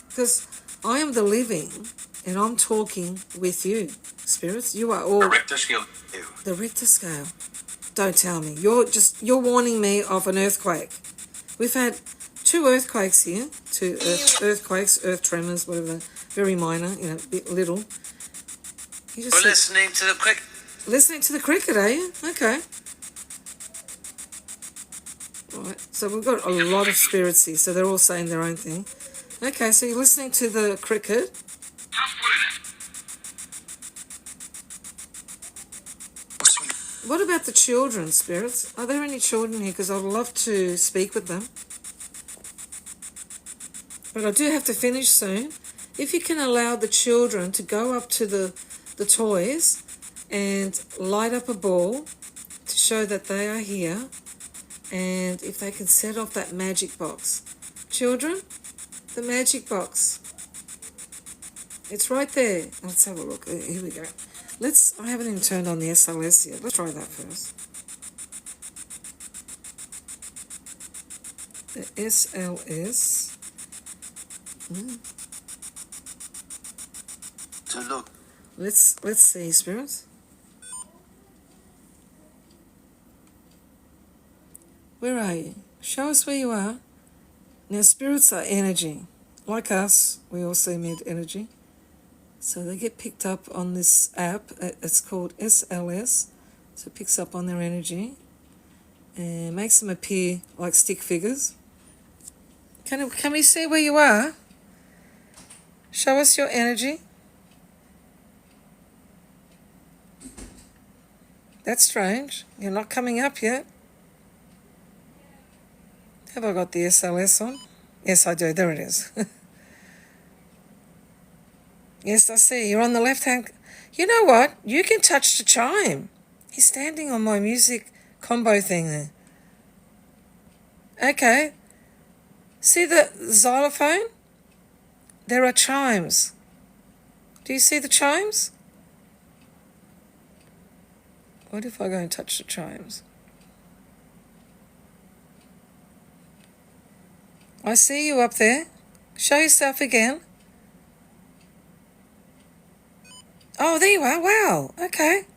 [SPEAKER 1] Because I am the living and I'm talking with you, spirits. You are all...
[SPEAKER 2] The Richter scale.
[SPEAKER 1] The Richter scale. Don't tell me. You're warning me of an earthquake. We've had 2 earthquakes here. 2 earthquakes, earth tremors, whatever. Very minor, a bit little.
[SPEAKER 2] We're listening to the cricket.
[SPEAKER 1] Listening to the cricket, are you? Okay. Right. So we've got a lot of spirits here, so they're all saying their own thing. Okay, so you're listening to the cricket. What about the children, spirits? Are there any children here? Because I'd love to speak with them. But I do have to finish soon. If you can allow the children to go up to the toys and light up a ball to show that they are here. And if they can set off that magic box. Children, the magic box. It's right there. Let's have a look. Here we go. I haven't even turned on the SLS yet. Let's try that first. The SLS.
[SPEAKER 2] To look.
[SPEAKER 1] Let's see, spirits. Where are you? Show us where you are. Now, spirits are energy. Like us, we also emit energy. So they get picked up on this app. It's called SLS. So it picks up on their energy and makes them appear like stick figures. Can we see where you are? Show us your energy. That's strange. You're not coming up yet. Have I got the SLS on? Yes, I do. There it is. Yes, I see. You're on the left hand. You know what? You can touch the chime. He's standing on my music combo thing there. Okay. See the xylophone? There are chimes. Do you see the chimes? What if I go and touch the chimes? I see you up there. Show yourself again. Oh, there you are. Wow. Okay.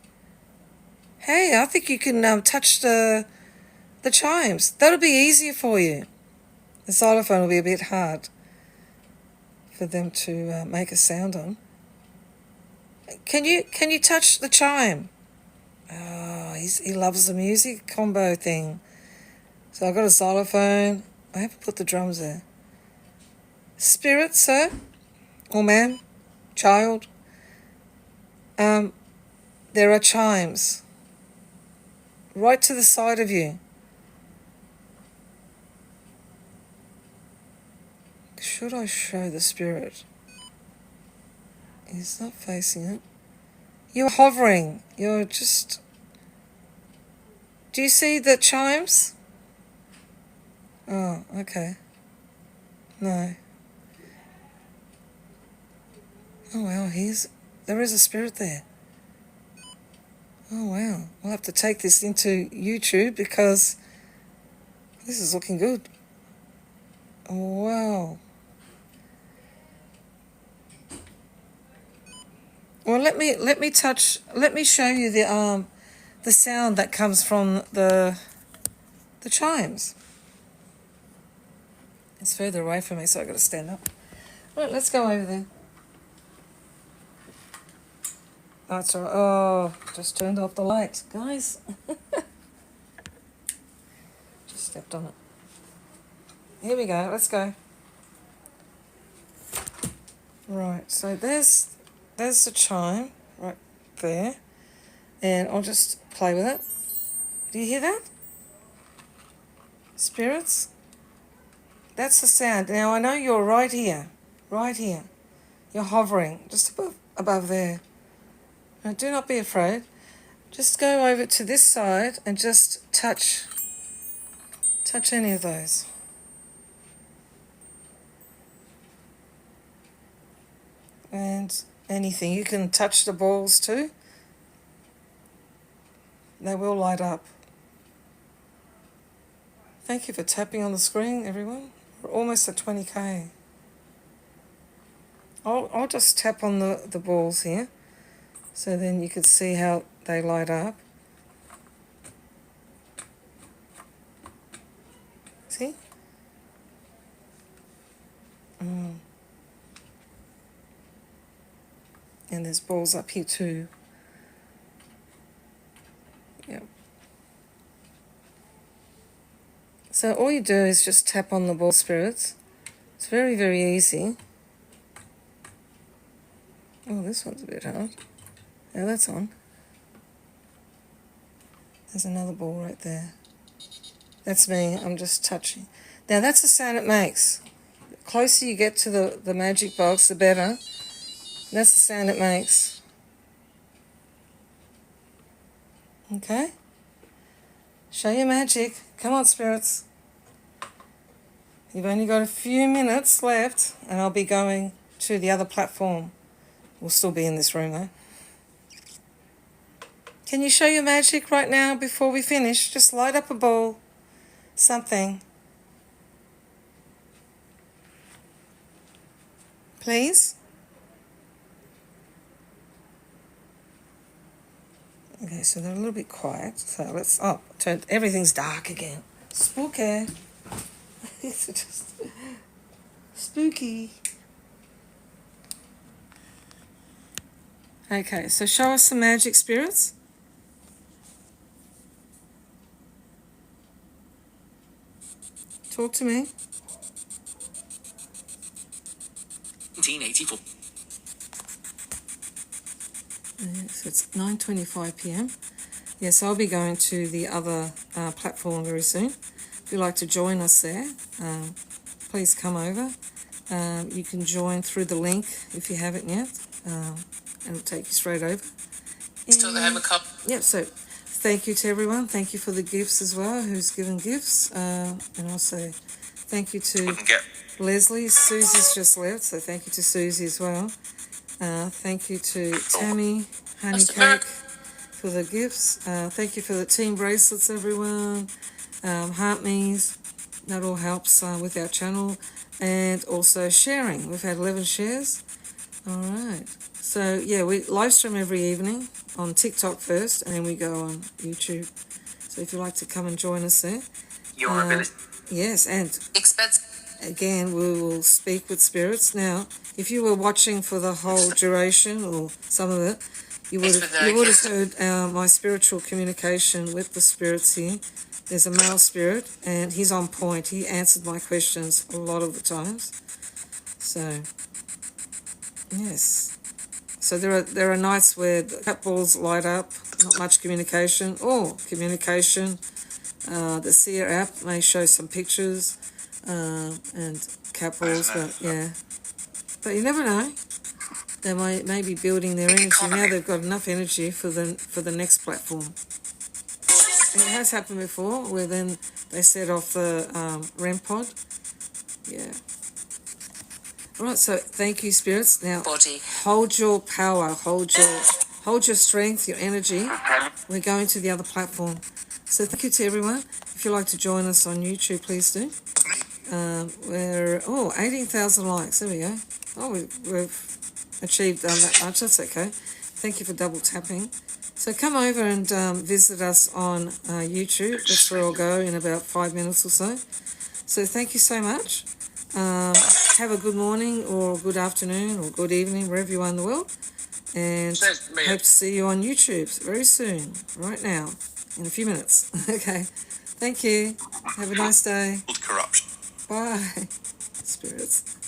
[SPEAKER 1] Hey, I think you can touch the chimes. That'll be easier for you. The xylophone will be a bit hard for them to make a sound on. Can you touch the chime? Oh, he loves the music combo thing. So I've got a xylophone. I have to put the drums there. Spirit, sir, or ma'am, child. There are chimes right to the side of you. Should I show the spirit? He's not facing it. You're hovering. You're just... Do you see the chimes? Oh, okay. No. Oh, wow, there is a spirit there. Oh, wow. We'll have to take this into YouTube because this is looking good. Oh, wow. Well, let me show you the sound that comes from the chimes. It's further away from me, so I've got to stand up. Right, let's go over there. That's all right. Oh, just turned off the light, guys. Just stepped on it. Here we go. Let's go. Right, so there's the chime right there, and I'll just play with it. Do you hear that? Spirits? That's the sound. Now I know you're right here. You're hovering just above there. Now do not be afraid. Just go over to this side and just touch any of those. And anything. You can touch the balls too. They will light up. Thank you for tapping on the screen, everyone. We're almost at 20k. I'll just tap on the balls here, so then you can see how they light up. See? And there's balls up here too. Yep. So all you do is just tap on the ball spirits. It's very, very easy. Oh, this one's a bit hard. Yeah, that's on. There's another ball right there. That's me. I'm just touching. Now that's the sound it makes. The closer you get to the magic box, the better. That's the sound it makes. Okay? Show your magic. Come on, spirits. You've only got a few minutes left, and I'll be going to the other platform. We'll still be in this room, though. Can you show your magic right now before we finish? Just light up a ball. Something. Please? Okay, so they're a little bit quiet. So let's, everything's dark again. Spooky. It's just spooky. Okay, so show us some magic, spirits. Talk to me.
[SPEAKER 2] 1984.
[SPEAKER 1] So it's 9:25 p.m. Yes, I'll be going to the other platform very soon. If you'd like to join us there, please come over. You can join through the link if you haven't yet, and it'll take you straight over.
[SPEAKER 2] Still they have a cup.
[SPEAKER 1] Yep, so thank you to everyone. Thank you for the gifts as well, who's given gifts. And also thank you to
[SPEAKER 2] Wouldn't get.
[SPEAKER 1] Leslie. Susie's just left, so thank you to Susie as well. Thank you to Tammy, Honeycake, for the gifts. Thank you for the team bracelets, everyone. Heart me's, that all helps with our channel. And also sharing. We've had 11 shares. All right. So, yeah, we live stream every evening on TikTok first, and then we go on YouTube. So if you'd like to come and join us there.
[SPEAKER 2] Your ability.
[SPEAKER 1] Yes, and
[SPEAKER 2] Expense.
[SPEAKER 1] again, we will speak with spirits. Now, if you were watching for the whole duration or some of it, you would have heard my spiritual communication with the spirits here. There's a male spirit, and he's on point. He answered my questions a lot of the times. So, yes. So there are nights where the cat balls light up, not much communication, or communication. The Seer app may show some pictures and cat balls, but yeah. But you never know. They may be building their energy. Now they've got enough energy for the next platform. It has happened before, where then they set off the REM pod. Yeah. All right, so thank you, spirits. Now, hold your power, hold your strength, your energy. We're going to the other platform. So thank you to everyone. If you'd like to join us on YouTube, please do. We're 18,000 likes. There we go. Oh, we've achieved that much. That's okay. Thank you for double tapping. So come over and visit us on YouTube. That's where I'll go in about 5 minutes or so. So thank you so much. Have a good morning or good afternoon or good evening, wherever you are in the world. And hope to see you on YouTube very soon, right now, in a few minutes. Okay. Thank you. Have a nice day.
[SPEAKER 2] Corruption.
[SPEAKER 1] Bye. Spirits.